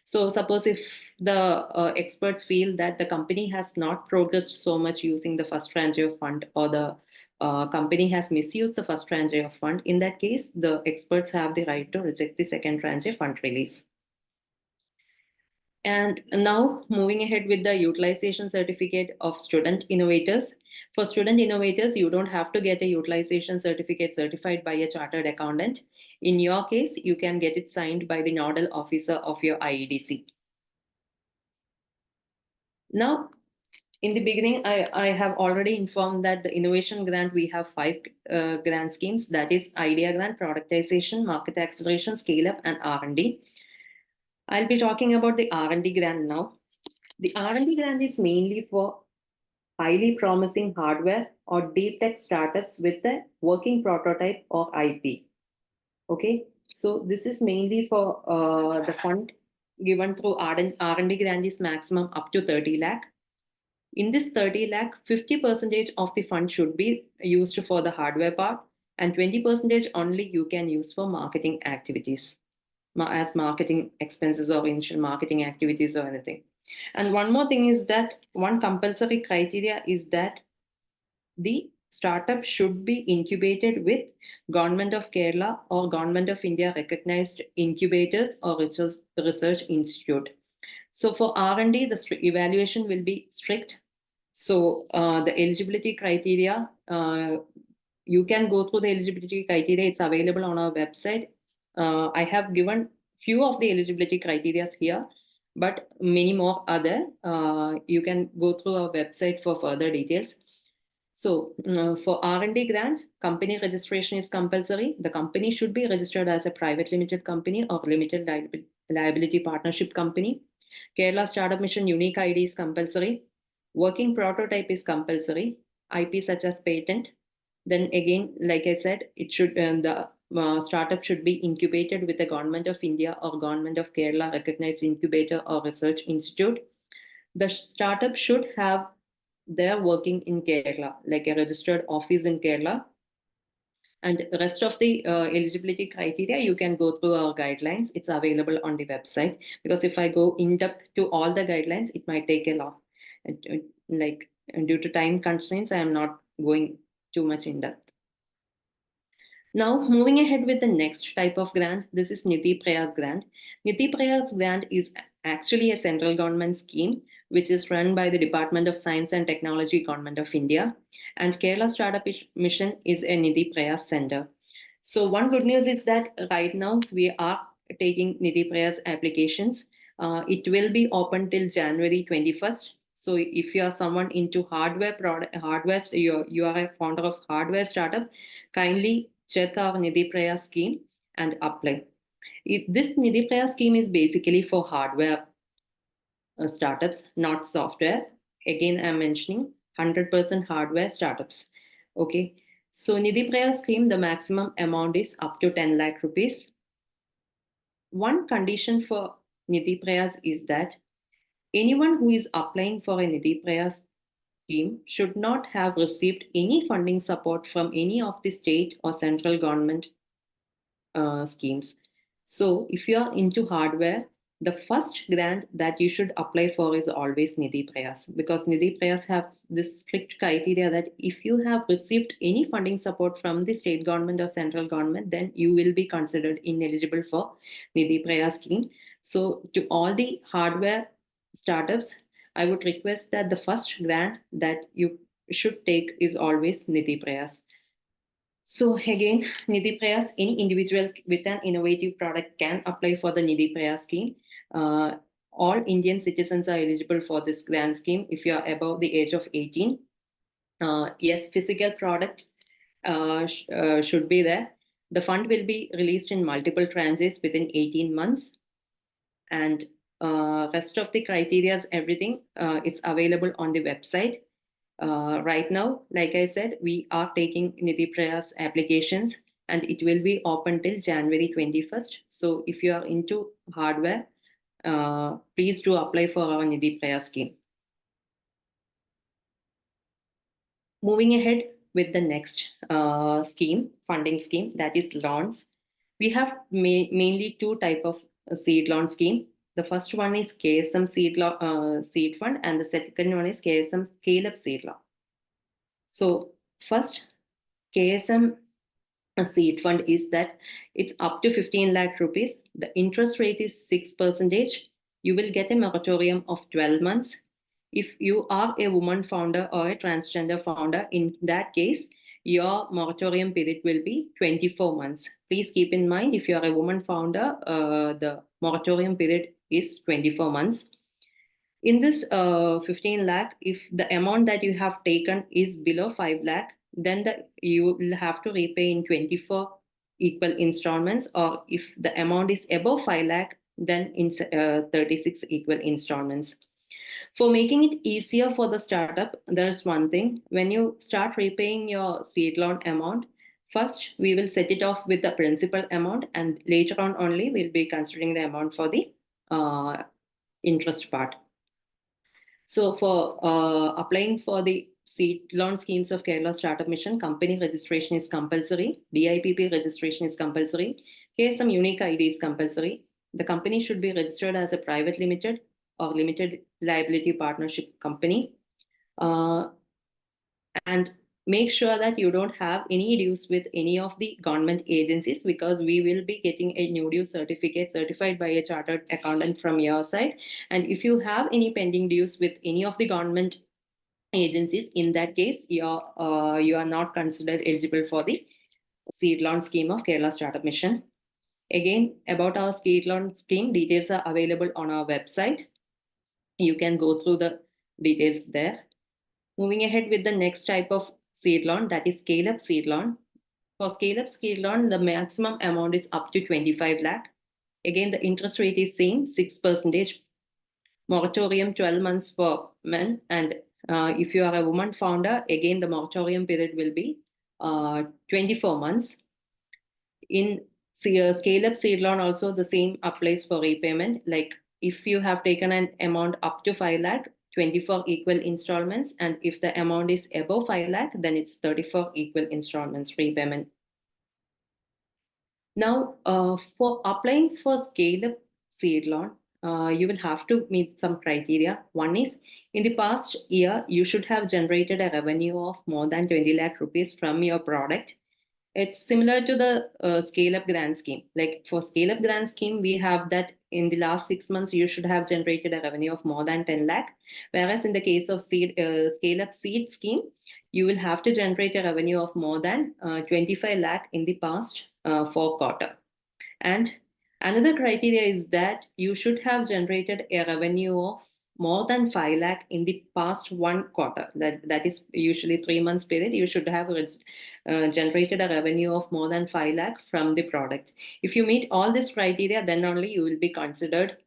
So suppose if the experts feel that the company has not progressed so much using the first tranche of fund, or the company has misused the first tranche of fund, in that case, the experts have the right to reject the second tranche fund release. And now moving ahead with the utilization certificate of student innovators. For student innovators, you don't have to get a utilization certificate certified by a chartered accountant. In your case, you can get it signed by the nodal officer of your IEDC. Now, in the beginning, I have already informed that the innovation grant, we have 5 grant schemes. That is idea grant, productization, market acceleration, scale up, and R&D. I'll be talking about the R&D grant now. The R&D grant is mainly for highly promising hardware or deep tech startups with a working prototype or IP. Okay, so this is mainly for the fund given through R&D grant is maximum up to 30 lakh. In this 30 lakh, 50% of the fund should be used for the hardware part, and 20% only you can use for marketing activities, as marketing expenses or initial marketing activities or anything. And one more thing is that one compulsory criteria is that the startup should be incubated with Government of Kerala or Government of India recognized incubators or research institute. So for R&D, the evaluation will be strict. So the eligibility criteria, you can go through the eligibility criteria. It's available on our website. I have given few of the eligibility criteria here, but many more are there. You can go through our website for further details. So for R&D grant, company registration is compulsory. The company should be registered as a private limited company or limited liability partnership company. Kerala Startup Mission unique ID is compulsory. Working prototype is compulsory. IP such as patent. Then again, like I said, it should the startup should be incubated with the Government of India or Government of Kerala recognized incubator or research institute. The startup should have their working in Kerala, like a registered office in Kerala. And the rest of the eligibility criteria, you can go through our guidelines. It's available on the website. Because if I go in depth to all the guidelines, it might take a lot. Like due to time constraints, I am not going too much in depth. Now, moving ahead with the next type of grant, this is Niti Prayas grant. Niti Prayas grant is actually a central government scheme which is run by the Department of Science and Technology, Government of India. And Kerala Startup Mission is a Niti Prayas center. So one good news is that right now we are taking Niti Prayas applications. It will be open till January 21st. So if you are someone into hardware, you are a founder of hardware startup, kindly check our Nidhi Praya scheme and apply. This Nidhi Praya scheme is basically for hardware startups, not software. Again, I'm mentioning 100% hardware startups. Okay. So Nidhi Praya scheme, the maximum amount is up to 10 lakh rupees. One condition for Nidhi Prayas is that anyone who is applying for a Nidhi Prayas scheme should not have received any funding support from any of the state or central government schemes. So if you are into hardware, the first grant that you should apply for is always Nidhi Prayas, because Nidhi Prayas has this strict criteria that if you have received any funding support from the state government or central government, then you will be considered ineligible for Nidhi Prayas scheme. So to all the hardware startups, I would request that the first grant that you should take is always Nidhi Prayas. So again, Nidhi Prayas, any individual with an innovative product can apply for the Nidhi Prayas scheme. All Indian citizens are eligible for this grant scheme if you are above the age of 18. Yes, physical product should be there. The fund will be released in multiple tranches within 18 months. And rest of the criteria, everything, it's available on the website. Right now, like I said, we are taking Nidhi Prayas applications and it will be open till January 21st. So if you are into hardware, please do apply for our Nidhi Prayas scheme. Moving ahead with the next scheme, funding scheme, that is loans. We have mainly two type of seed loan scheme. The first one is KSM seed fund, and the second one is KSM scale up seed loan. So first, KSM seed fund is that it's up to 15 lakh rupees. The interest rate is 6%. You will get a moratorium of 12 months. If you are a woman founder or a transgender founder, in that case, your moratorium period will be 24 months. Please keep in mind, if you are a woman founder, the moratorium period is 24 months. In this 15 lakh, if the amount that you have taken is below 5 lakh, then you will have to repay in 24 equal installments, or if the amount is above 5 lakh, then in 36 equal installments. For making it easier for the startup, there's one thing. When you start repaying your seed loan amount, first we will set it off with the principal amount, and later on only we'll be considering the amount for the interest part. So for applying for the seed loan schemes of Kerala Startup Mission, company registration is compulsory, DIPP registration is compulsory, KSM unique ID is compulsory. The company should be registered as a private limited or limited liability partnership company. And make sure that you don't have any dues with any of the government agencies, because we will be getting a new due certificate certified by a chartered accountant from your side. And if you have any pending dues with any of the government agencies, in that case, you are not considered eligible for the seed loan scheme of Kerala Startup Mission. Again, about our seed loan scheme, details are available on our website. You can go through the details there. Moving ahead with the next type of seed loan, that is scale up seed loan. For scale up seed loan, the maximum amount is up to 25 lakh. Again, the interest rate is same, 6%. Moratorium 12 months for men, and if you are a woman founder, again the moratorium period will be 24 months. In scale up seed loan also the same applies for repayment. Like if you have taken an amount up to 5 lakh, 24 equal installments, and if the amount is above 5 lakh, then it's 34 equal installments repayment. Now, for applying for scale up seed loan, you will have to meet some criteria. One is, in the past year, you should have generated a revenue of more than 20 lakh rupees from your product. It's similar to the scale up grant scheme. Like for scale up grant scheme, we have that in the last 6 months, you should have generated a revenue of more than 10 lakh. Whereas in the case of scale up seed scheme, you will have to generate a revenue of more than 25 lakh in the past 4 quarter. And another criteria is that you should have generated a revenue of more than 5 lakh in the past 1 quarter. That is usually 3 months period. You should have generated a revenue of more than 5 lakh from the product. If you meet all this criteria, then only you will be considered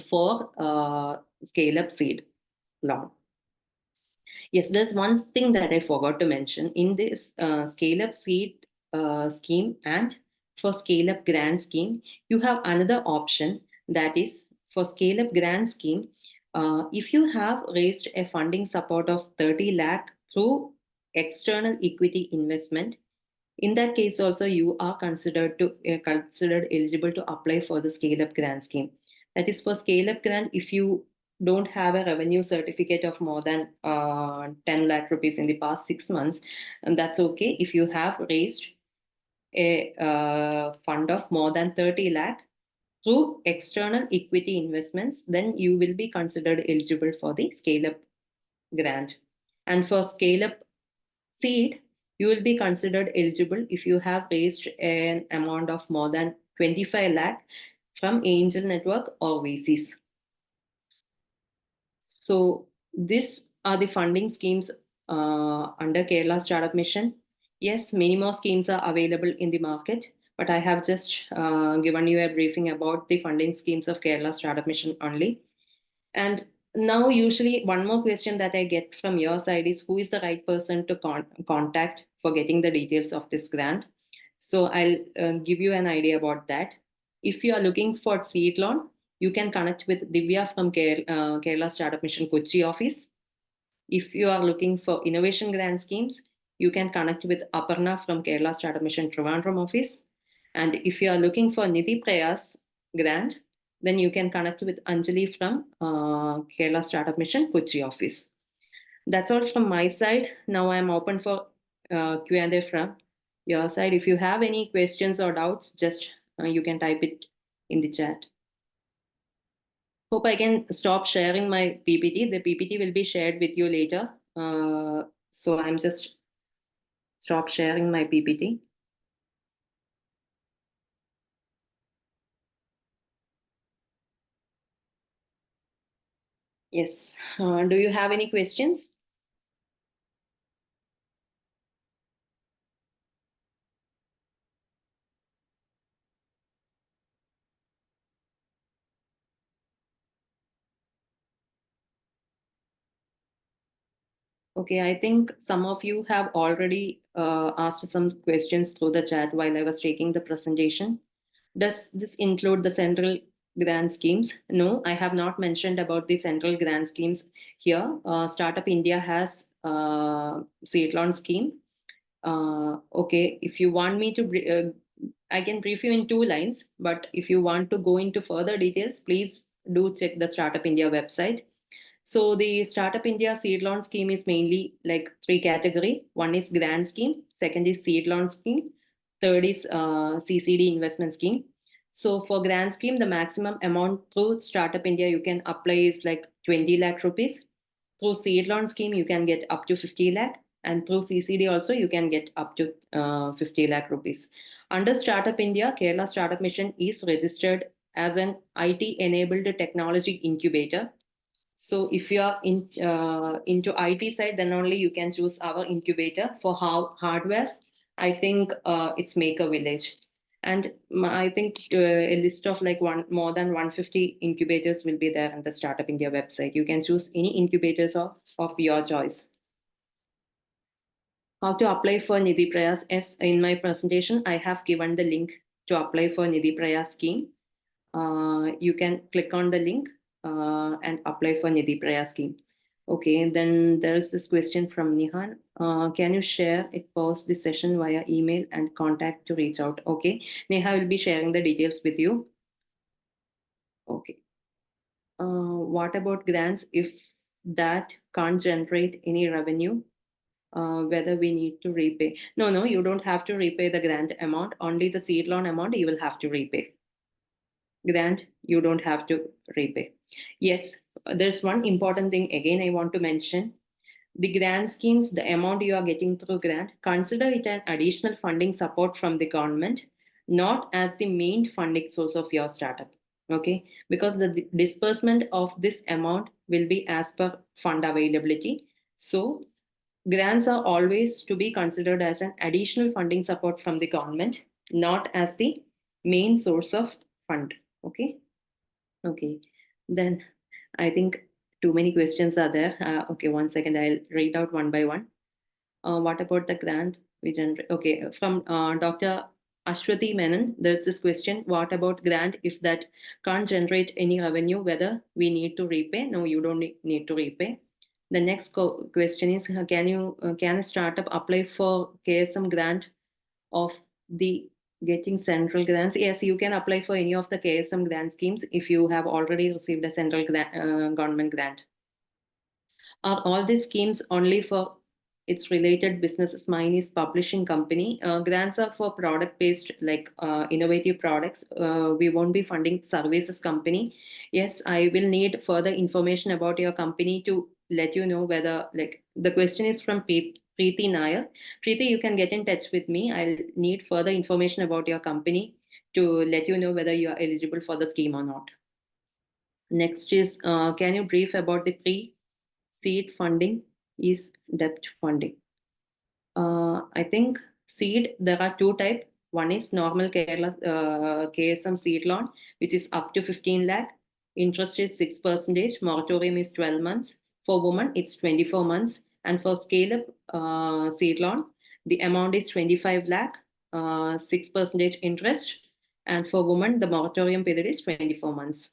for scale up seed loan. Yes, there's one thing that I forgot to mention. In this scale up seed scheme and for scale up grant scheme, you have another option, that is for scale up grant scheme. If you have raised a funding support of 30 lakh through external equity investment, in that case also you are considered eligible to apply for the scale up grant scheme. That is for scale up grant, if you don't have a revenue certificate of more than 10 lakh rupees in the past 6 months, and that's okay. If you have raised a fund of more than 30 lakh through external equity investments, then you will be considered eligible for the scale up grant. And for scale up seed, you will be considered eligible if you have raised an amount of more than 25 lakh from angel network or VCs. So these are the funding schemes under Kerala Startup Mission. Yes, many more schemes are available in the market, but I have just given you a briefing about the funding schemes of Kerala Startup Mission only. And now usually one more question that I get from your side is, who is the right person to contact for getting the details of this grant? So I'll give you an idea about that. If you are looking for seed loan, you can connect with Divya from Kerala Startup Mission Kochi office. If you are looking for innovation grant schemes, you can connect with Aparna from Kerala Startup Mission Trivandrum office. And if you are looking for Nidhi Prayas grant, then you can connect with Anjali from Kerala Startup Mission Kochi office. That's all from my side. Now I'm open for Q&A from your side. If you have any questions or doubts, just you can type it in the chat. Hope I can stop sharing my PPT. The PPT will be shared with you later. So I'm just stop sharing my PPT. Yes. Do you have any questions? Okay, I think some of you have already asked some questions through the chat while I was taking the presentation. Does this include the central grant schemes? No, I have not mentioned about the central grant schemes here. Startup India has seed loan scheme. Okay, if you want me to, I can brief you in 2 lines, but if you want to go into further details, please do check the Startup India website. So the Startup India seed loan scheme is mainly like 3 category. One is grant scheme, second is seed loan scheme, third is CCD investment scheme. So for grant scheme, the maximum amount through Startup India you can apply is like 20 lakh rupees. Through seed loan scheme, you can get up to 50 lakh. And through CCD also, you can get up to 50 lakh rupees. Under Startup India, Kerala Startup Mission is registered as an IT-enabled technology incubator. So if you are into IT side, then only you can choose our incubator. For hardware, I think it's Maker Village. And I think a list of like more than 150 incubators will be there on the Startup India website. You can choose any incubators of your choice. How to apply for Nidhi Prayas? Yes, in my presentation, I have given the link to apply for Nidhi Prayas scheme. You can click on the link and apply for Nidhi Prayas scheme. Okay, then there's this question from Nihan. Can you share it, post the session via email and contact to reach out? Okay, Neha will be sharing the details with you. Okay. What about grants if that can't generate any revenue? Whether we need to repay? No, you don't have to repay the grant amount. Only the seed loan amount you will have to repay. Grant, you don't have to repay. Yes, there's one important thing again I want to mention. The grant schemes, the amount you are getting through grant, consider it an additional funding support from the government, not as the main funding source of your startup. Okay, because the disbursement of this amount will be as per fund availability. So grants are always to be considered as an additional funding support from the government, not as the main source of fund. Okay. Okay. Then I think too many questions are there. Okay, 1 second. I'll read out one by one. What about the grant we generate? Okay, from Dr. Ashwati Menon, there's this question. What about grant if that can't generate any revenue, whether we need to repay? No, you don't need to repay. The next question is, can a startup apply for KSM grant of the getting central grants? Yes, you can apply for any of the KSM grant schemes if you have already received a central government grant. Are all these schemes only for its related businesses? Mine is publishing company. Grants are for product based, like innovative products. We won't be funding services company. Yes, I will need further information about your company to let you know whether, like, the question is from Preeti Nair. Preeti, you can get in touch with me. I'll need further information about your company to let you know whether you are eligible for the scheme or not. Next is, can you brief about the pre-seed funding is debt funding? I think seed, there are 2 types. One is normal Kerala KSM seed loan, which is up to 15 lakh. Interest is 6%. Moratorium is 12 months. For women, it's 24 months. And for scale up seed loan, the amount is 25 lakh, 6% interest. And for women, the moratorium period is 24 months.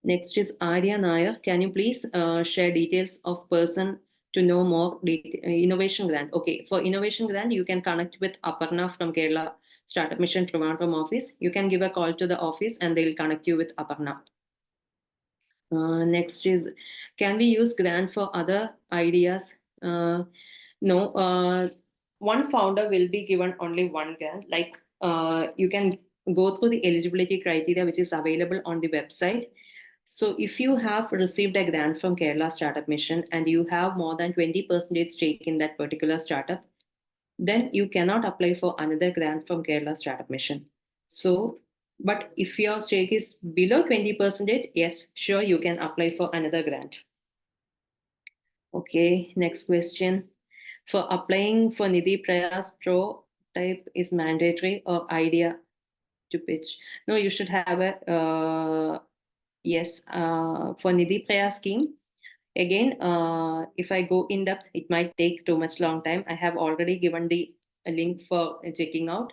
Next is Arya Nair. Can you please share details of person to know more innovation grant? Okay, for innovation grant, you can connect with Aparna from Kerala Startup Mission Trivandrum office, you can give a call to the office and they'll connect you with Aparna. Next is, can we use grant for other ideas? No. One founder will be given only one grant. Like you can go through the eligibility criteria which is available on the website. So if you have received a grant from Kerala Startup Mission and you have more than 20% stake in that particular startup, then you cannot apply for another grant from Kerala Startup Mission. So, but if your stake is below 20%, yes, sure, you can apply for another grant. Okay, next question. For applying for Nidhi Prayas Pro type is mandatory or idea to pitch? No, you should have a, yes, for Nidhi Prayas scheme. Again, if I go in depth, it might take too much long time. I have already given the link for checking out.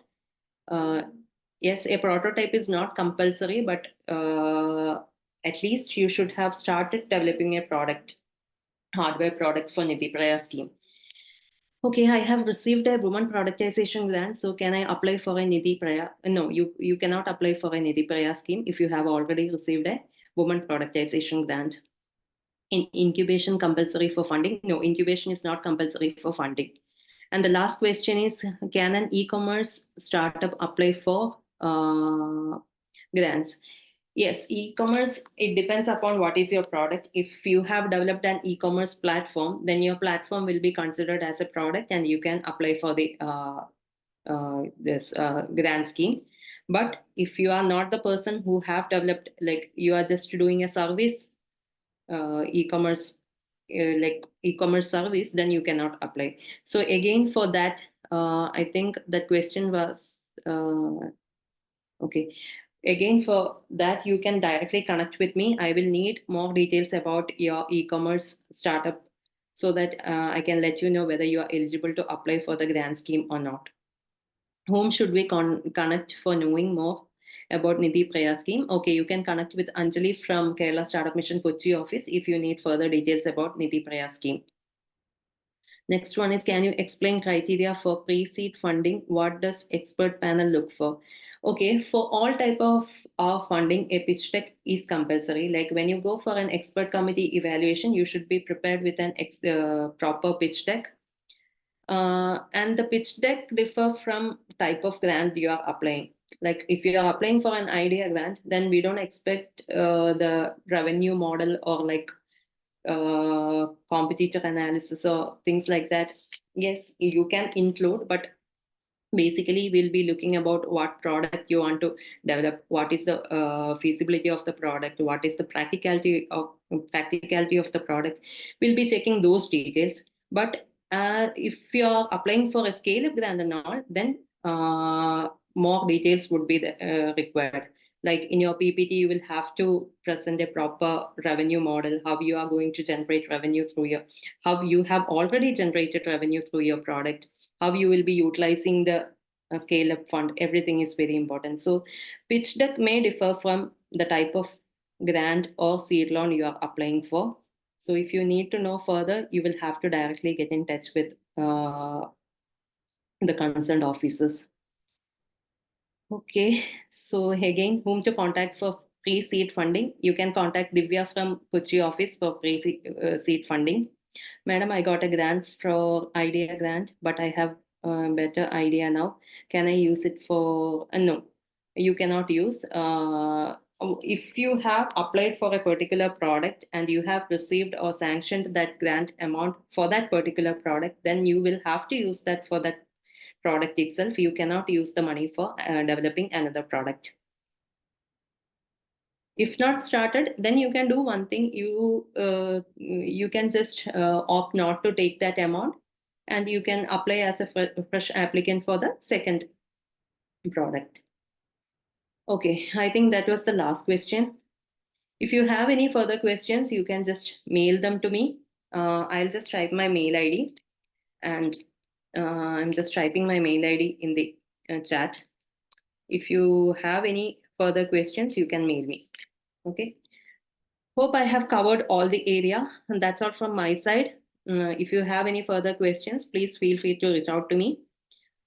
Yes, a prototype is not compulsory, but at least you should have started developing a product, hardware product for Nidhi Praya scheme. Okay, I have received a woman productization grant, so can I apply for a Nidhi Praya? No, you cannot apply for a Nidhi Praya scheme if you have already received a woman productization grant. In incubation compulsory for funding? No, incubation is not compulsory for funding. And the last question is, can an e-commerce startup apply for grants? Yes, e-commerce, it depends upon what is your product. If you have developed an e-commerce platform, then your platform will be considered as a product and you can apply for the this grant scheme. But if you are not the person who have developed, like you are just doing a service, e-commerce like e-commerce service, then you cannot apply. So again, for that, I think that question was okay. Again, for that, you can directly connect with me. I will need more details about your e-commerce startup so that I can let you know whether you are eligible to apply for the grant scheme or not. Whom should we connect for knowing more about Nidhi Praya scheme? Okay, you can connect with Anjali from Kerala Startup Mission Kochi office if you need further details about Nidhi Praya scheme. Next one is, can you explain criteria for pre-seed funding? What does expert panel look for? Okay, for all type of funding, a pitch deck is compulsory. Like when you go for an expert committee evaluation, you should be prepared with an proper pitch deck. And the pitch deck differ from type of grant you are applying. Like if you are applying for an idea grant, then we don't expect the revenue model or like competitor analysis or things like that. Yes, you can include, but basically we'll be looking about what product you want to develop, what is the feasibility of the product, what is the practicality of the product. We'll be checking those details. But if you're applying for a scale-up grant and all, then more details would be required. Like in your PPT, you will have to present a proper revenue model, how you are going to generate revenue through how you have already generated revenue through your product, how you will be utilizing the scale up fund. Everything is very important. So pitch deck may differ from the type of grant or seed loan you are applying for. So if you need to know further, you will have to directly get in touch with the concerned officers. Okay, so again, whom to contact for pre-seed funding? You can contact Divya from Kochi office for pre-seed funding. Madam, I got a grant for idea grant, but I have a better idea now. Can I use it for, no, you cannot use. If you have applied for a particular product and you have received or sanctioned that grant amount for that particular product, then you will have to use that for that product itself. You cannot use the money for developing another product. If not started, then you can do one thing. You can just opt not to take that amount, and you can apply as a fresh applicant for the second product. Okay, I think that was the last question. If you have any further questions, you can just mail them to me. I'll just type my mail ID, and I'm just typing my mail ID in the chat. If you have any further questions, you can mail me. Okay. Hope I have covered all the area, and that's all from my side. If you have any further questions, please feel free to reach out to me.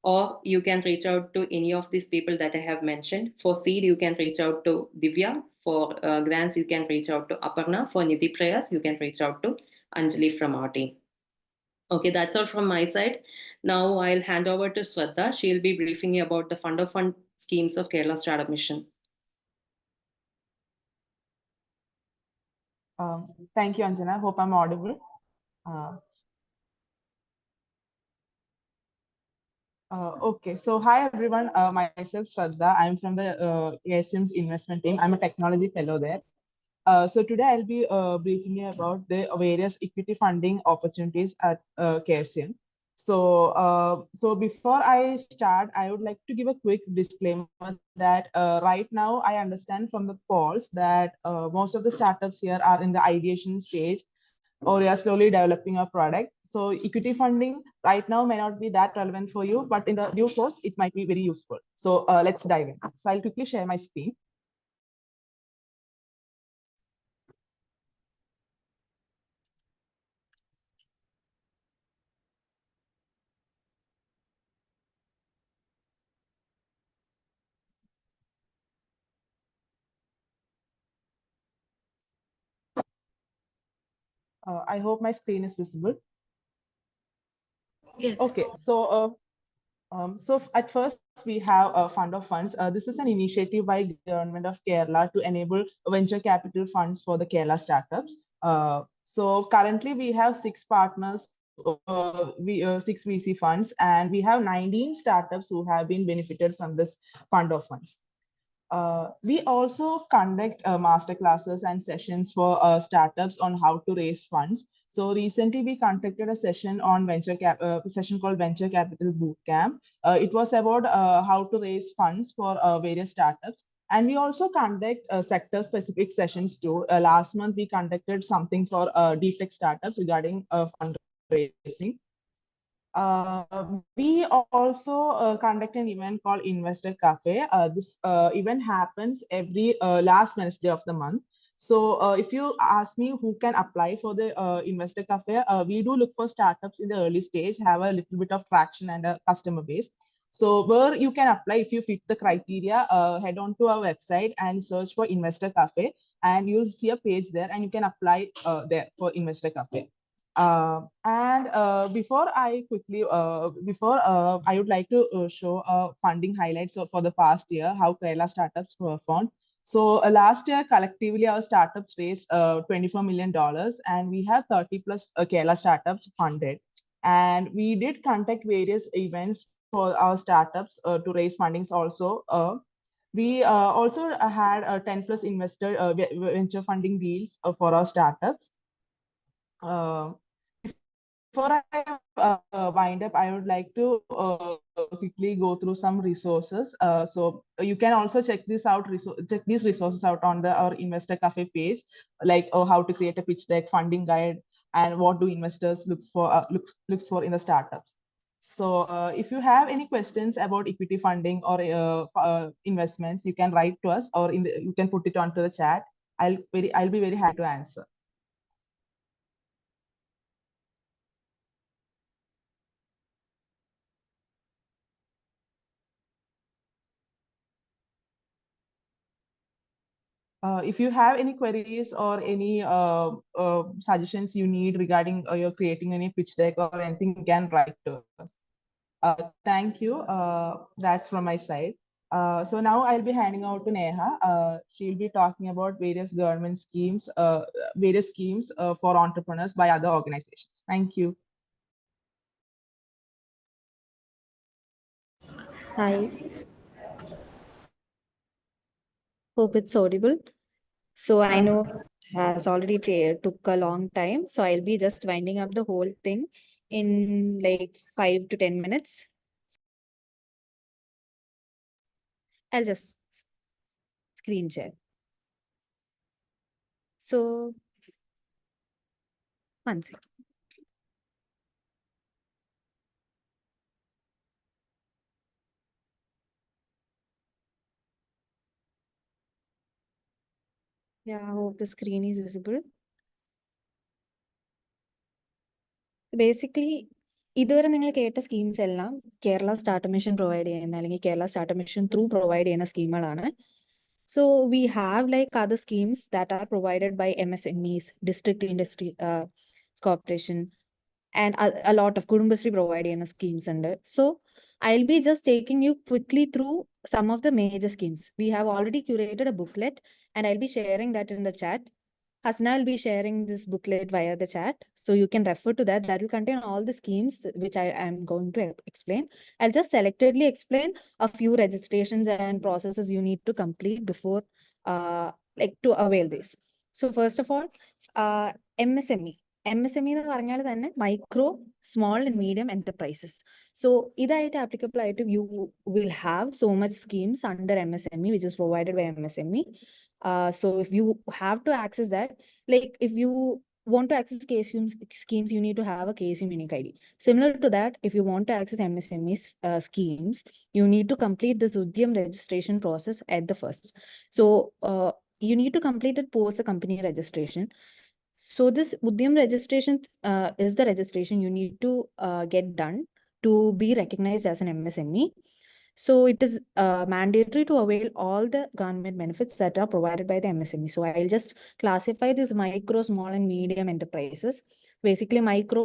or you can reach out to any of these people that I have mentioned. For seed, you can reach out to Divya. For grants, you can reach out to Aparna. For Nidhi prayers, you can reach out to Anjali from our team. Okay, that's all from my side. Now I'll hand over to Shraddha. She'll be briefing you about the fund of fund schemes of Kerala Startup Mission. Thank you, Anjana. Hope I'm audible. Uh, okay, so hi everyone. Myself Shraddha. I'm from the ASM's investment team. I'm a technology fellow there. So today I'll be briefing you about the various equity funding opportunities at KSM. So before I start, I would like to give a quick disclaimer that right now I understand from the polls that most of the startups here are in the ideation stage, or you are slowly developing a product. So equity funding right now may not be that relevant for you, but in the due course, it might be very useful. So let's dive in. So I'll quickly share my screen. I hope my screen is visible. Yes. Okay, so at first we have a fund of funds. This is an initiative by Government of Kerala to enable venture capital funds for the Kerala startups. So currently we have six partners, six VC funds, and we have 19 startups who have been benefited from this fund of funds. We also conduct master classes and sessions for startups on how to raise funds. So recently we conducted a session on session called Venture Capital Bootcamp. It was about how to raise funds for various startups. And we also conduct sector specific sessions too. Last month we conducted something for deep tech startups regarding fundraising. We also conduct an event called Investor Cafe. This event happens every last Wednesday of the month. So if you ask me who can apply for the Investor Cafe, we do look for startups in the early stage, have a little bit of traction and a customer base. So where you can apply if you fit the criteria, head on to our website and search for Investor Cafe, and you'll see a page there and you can apply there for Investor Cafe. And before I would like to show funding highlights for the past year, how Kerala startups performed. So last year, collectively, our startups raised $24 million, and we have 30 plus Kerala startups funded. And we did conduct various events for our startups to raise fundings also. We also had 10 plus investor venture funding deals for our startups. Uh, Before I wind up, I would like to quickly go through some resources. So you can also check check these resources out on our Investor Cafe page, like how to create a pitch deck, funding guide, and what do investors looks for in the startups. So if you have any questions about equity funding or investments, you can write to us, or you can put it onto the chat. I'll be very happy to answer. If you have any queries or any suggestions you need regarding you're creating any pitch deck or anything, you can write to us. Thank you. That's from my side. So now I'll be handing out to Neha. She'll be talking about various government schemes, for entrepreneurs by other organizations. Thank you. Hi, hope it's audible. So I know it has already took a long time, so I'll be just winding up the whole thing in like 5 to 10 minutes. I'll just screen share. So one second. Yeah, I hope the screen is visible. Basically, ഇതുവരെ നിങ്ങൾ കേട്ട schemes എല്ലാം Kerala startup mission provide ചെയ്യുന്ന അല്ലെങ്കിൽ Kerala startup mission through provide ചെയ്യുന്ന സ്കീമുകളാണ്. So we have like other schemes that are provided by MSMEs, district industry corporation, and a lot of Kudumbasri providing schemes under. So I'll be just taking you quickly through some of the major schemes. We have already curated a booklet and I'll be sharing that in the chat. Hasna will be sharing this booklet via the chat. So you can refer to that. That will contain all the schemes which I am going to explain. I'll just selectively explain a few registrations and processes you need to complete before like to avail this. So first of all, MSME. MSME എന്ന് പറഞ്ഞാൽ തന്നെ micro, small and medium enterprises. So ഇതായിട്ട് applicable ആയിട്ട് you will have so much schemes under MSME which is provided by MSME. So if you have to access that, like if you want to access schemes, you need to have a KSU unique ID. Similar to that, if you want to access MSME schemes, you need to complete this Udyam registration process at the first. So you need to complete it post the company registration. So this Udyam registration is the registration you need to get done to be recognized as an MSME. So it is mandatory to avail all the government benefits that are provided by the MSME. So I'll just classify these micro, small and medium enterprises. Basically, micro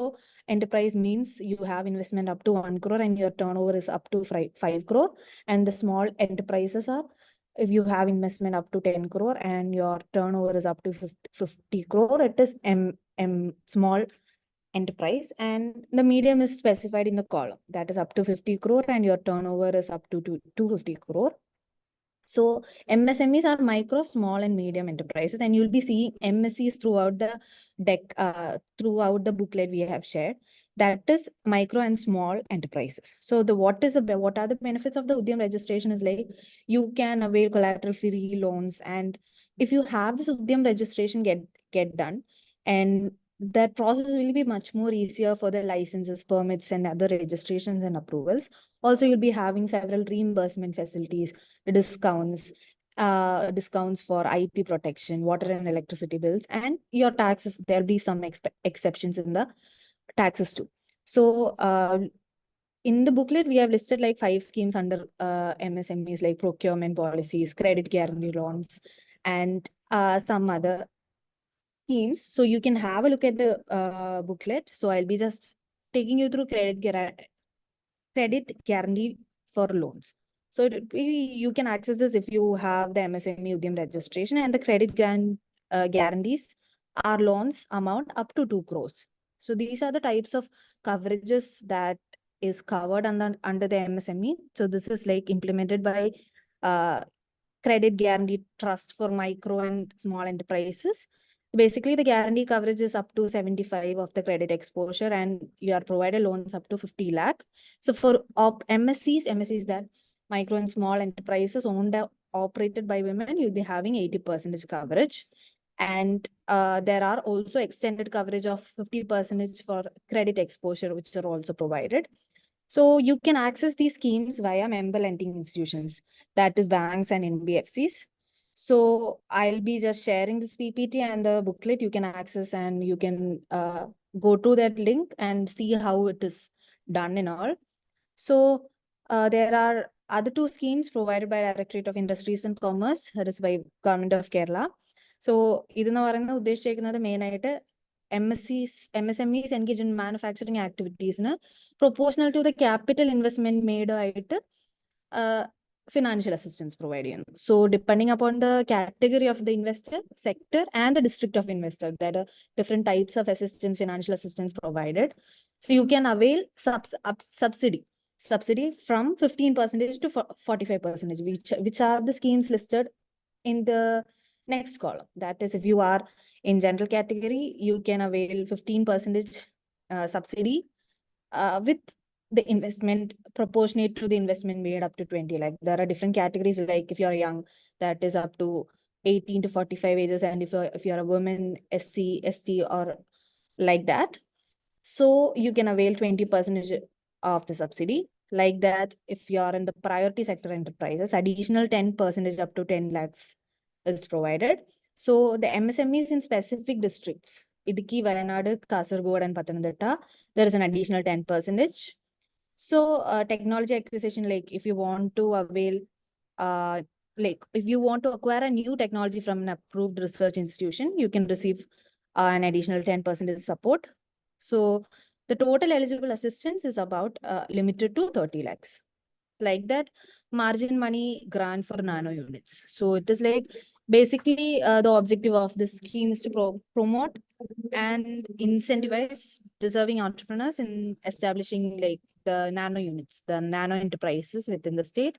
enterprise means you have investment up to 1 crore and your turnover is up to 5 crore. And the small enterprises are if you have investment up to 10 crore and your turnover is up to 50 crore, it is small enterprise, and the medium is specified in the column that is up to 50 crore and your turnover is up to 250 crore. So MSMEs are micro, small and medium enterprises, and you'll be seeing MSCs throughout the deck, throughout the booklet we have shared. That is micro and small enterprises. So what are the benefits of the Udyam registration is like you can avail collateral free loans, and if you have this Udyam registration get done, and that process will be much more easier for the licenses, permits and other registrations and approvals. Also, you'll be having several reimbursement facilities, discounts for IP protection, water and electricity bills, and your taxes. There'll be some exceptions in the taxes too. So in the booklet, we have listed like 5 schemes under MSMEs, like procurement policies, credit guarantee loans, and some other schemes. So you can have a look at the booklet. So I'll be just taking you through credit guarantee for loans. So you can access this if you have the MSME Udyam registration, and the credit guarantees are loans amount up to 2 crores. So these are the types of coverages that is covered under the MSME. So this is like implemented by Credit Guarantee Trust for micro and small enterprises. Basically, the guarantee coverage is up to 75 of the credit exposure, and you are provided loans up to 50 lakh. So for MSCs that micro and small enterprises owned operated by women, you'll be having 80% coverage. And there are also extended coverage of 50% for credit exposure, which are also provided. So you can access these schemes via member lending institutions, that is banks and NBFCs. So I'll be just sharing this PPT and the booklet you can access, and you can go to that link and see how it is done and all. So there are other 2 schemes provided by Directorate of Industries and Commerce, that is by Government of Kerala. So ഇതെന്ന് പറയുന്നത് ഉദ്ദേശിക്കുന്നത് main ആയിട്ട് MSMEs engage in manufacturing activities proportional to the capital investment made ആയിട്ട് financial assistance provided. So depending upon the category of the investor, sector and the district of investor, there are different types of assistance, financial assistance provided. So you can avail subsidy from 15% to 45%, which are the schemes listed in the next column. That is, if you are in general category, you can avail 15% subsidy with the investment proportionate to the investment made up to 20 lakh. There are different categories, like if you're young, that is up to 18 to 45 ages, and if you're a woman, SC, ST, or like that, so you can avail 20% of the subsidy. Like that, if you're in the priority sector enterprises, additional 10% up to 10 lakhs is provided. So the MSMEs in specific districts, Idiki, Wayanad, Kasargod, and Pathanamthitta, there is an additional 10%. So technology acquisition, like if you want to avail, like if you want to acquire a new technology from an approved research institution, you can receive an additional 10% support. So the total eligible assistance is about limited to 30 lakhs. Like that, margin money grant for nano units. So it is like basically the objective of this scheme is to promote and incentivize deserving entrepreneurs in establishing like the nano units, the nano enterprises within the state.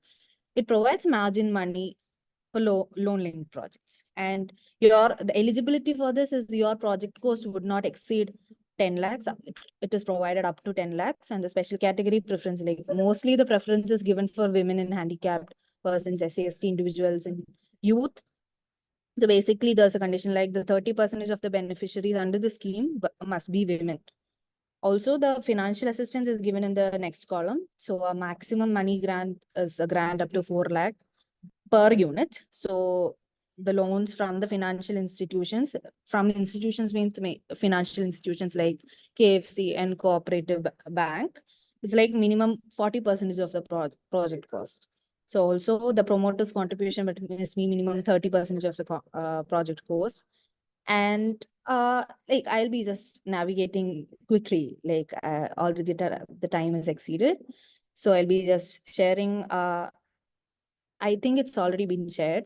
It provides margin money for loan link projects. And the eligibility for this is your project cost would not exceed 10 lakhs. It is provided up to 10 lakhs, and the special category preference, like mostly the preference is given for women and handicapped persons, SAST individuals and youth. So basically there's a condition like the 30% of the beneficiaries under the scheme must be women. Also, the financial assistance is given in the next column. So a maximum money grant is a grant up to 4 lakh per unit. So the loans from the financial institutions, from institutions means financial institutions like KFC and Cooperative Bank, it's like minimum 40% of the project cost. So also the promoter's contribution must be minimum 30% of the project cost. And like I'll be just navigating quickly, like already the time is exceeded. So I'll be just sharing I think it's already been shared.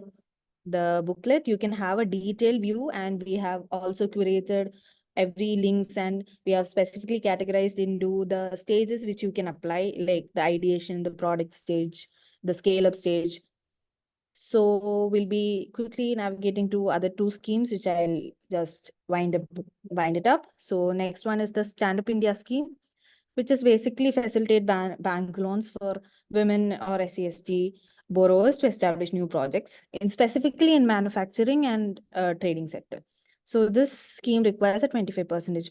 The booklet, you can have a detailed view, and we have also curated every links, and we have specifically categorized into the stages which you can apply, like the ideation, the product stage, the scale up stage. So we'll be quickly navigating to other two schemes, which I'll just wind it up. So next one is the Stand Up India scheme, which is basically facilitate bank loans for women or SCST borrowers to establish new projects, specifically in manufacturing and trading sector. So this scheme requires a 25%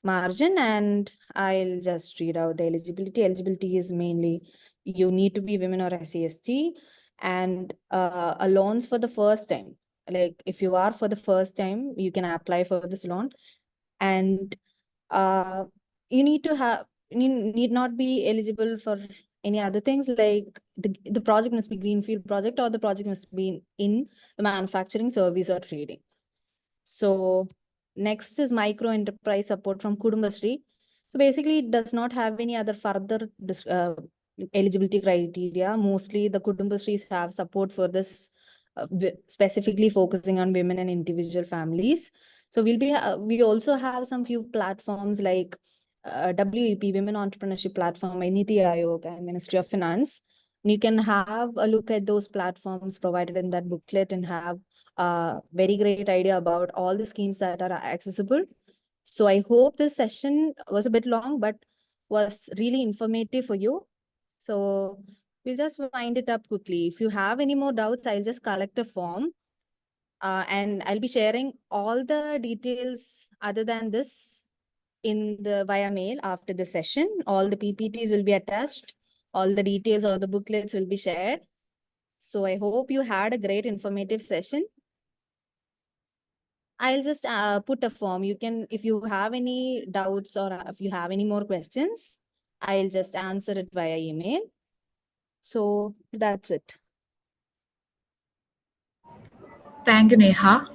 margin, and I'll just read out the eligibility. Eligibility is mainly you need to be women or SCST, and a loans for the first time. Like if you are for the first time, you can apply for this loan, and uh, you need to have you need not be eligible for any other things, like the project must be greenfield project, or the project must be in the manufacturing, service, or trading. So next is micro enterprise support from Kudumbashree. So basically it does not have any other further eligibility criteria. Mostly the Kudumbashrees have support for this, specifically focusing on women and individual families. So we also have some few platforms like WEP, Women Entrepreneurship Platform, Niti Aayog, and Ministry of Finance. You can have a look at those platforms provided in that booklet and have a very great idea about all the schemes that are accessible. So I hope this session was a bit long, but was really informative for you. So we'll just wind it up quickly. If you have any more doubts, I'll just collect a form. And I'll be sharing all the details other than this in the via mail after the session. All the PPTs will be attached. All the details of the booklets will be shared. So I hope you had a great informative session. I'll just put a form. You can, if you have any doubts or if you have any more questions, I'll just answer it via email. So that's it. Thank you, Neha.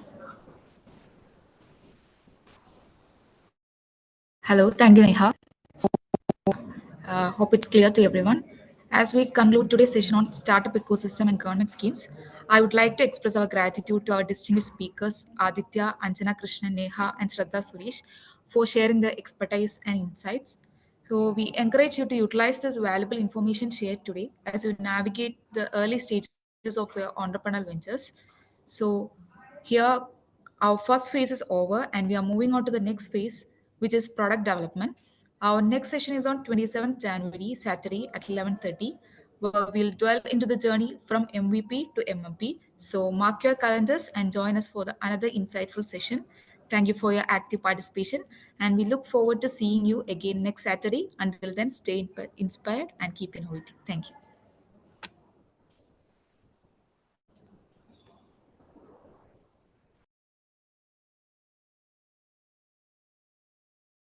Hello, thank you, Neha. Hope it's clear to everyone. As we conclude today's session on startup ecosystem and government schemes, I would like to express our gratitude to our distinguished speakers, Aditya, Anjana Krishnan, Neha, and Shraddha Suresh, for sharing their expertise and insights. So, we encourage you to utilize this valuable information shared today as you navigate the early stages of your entrepreneurial ventures. So, here our first phase is over and we are moving on to the next phase, which is product development. Our next session is on 27th January, Saturday at 11:30, where we'll dwell into the journey from MVP to MMP. So mark your calendars and join us for another insightful session. Thank you for your active participation, and we look forward to seeing you again next Saturday. Until then, stay inspired and keep innovating. Thank you.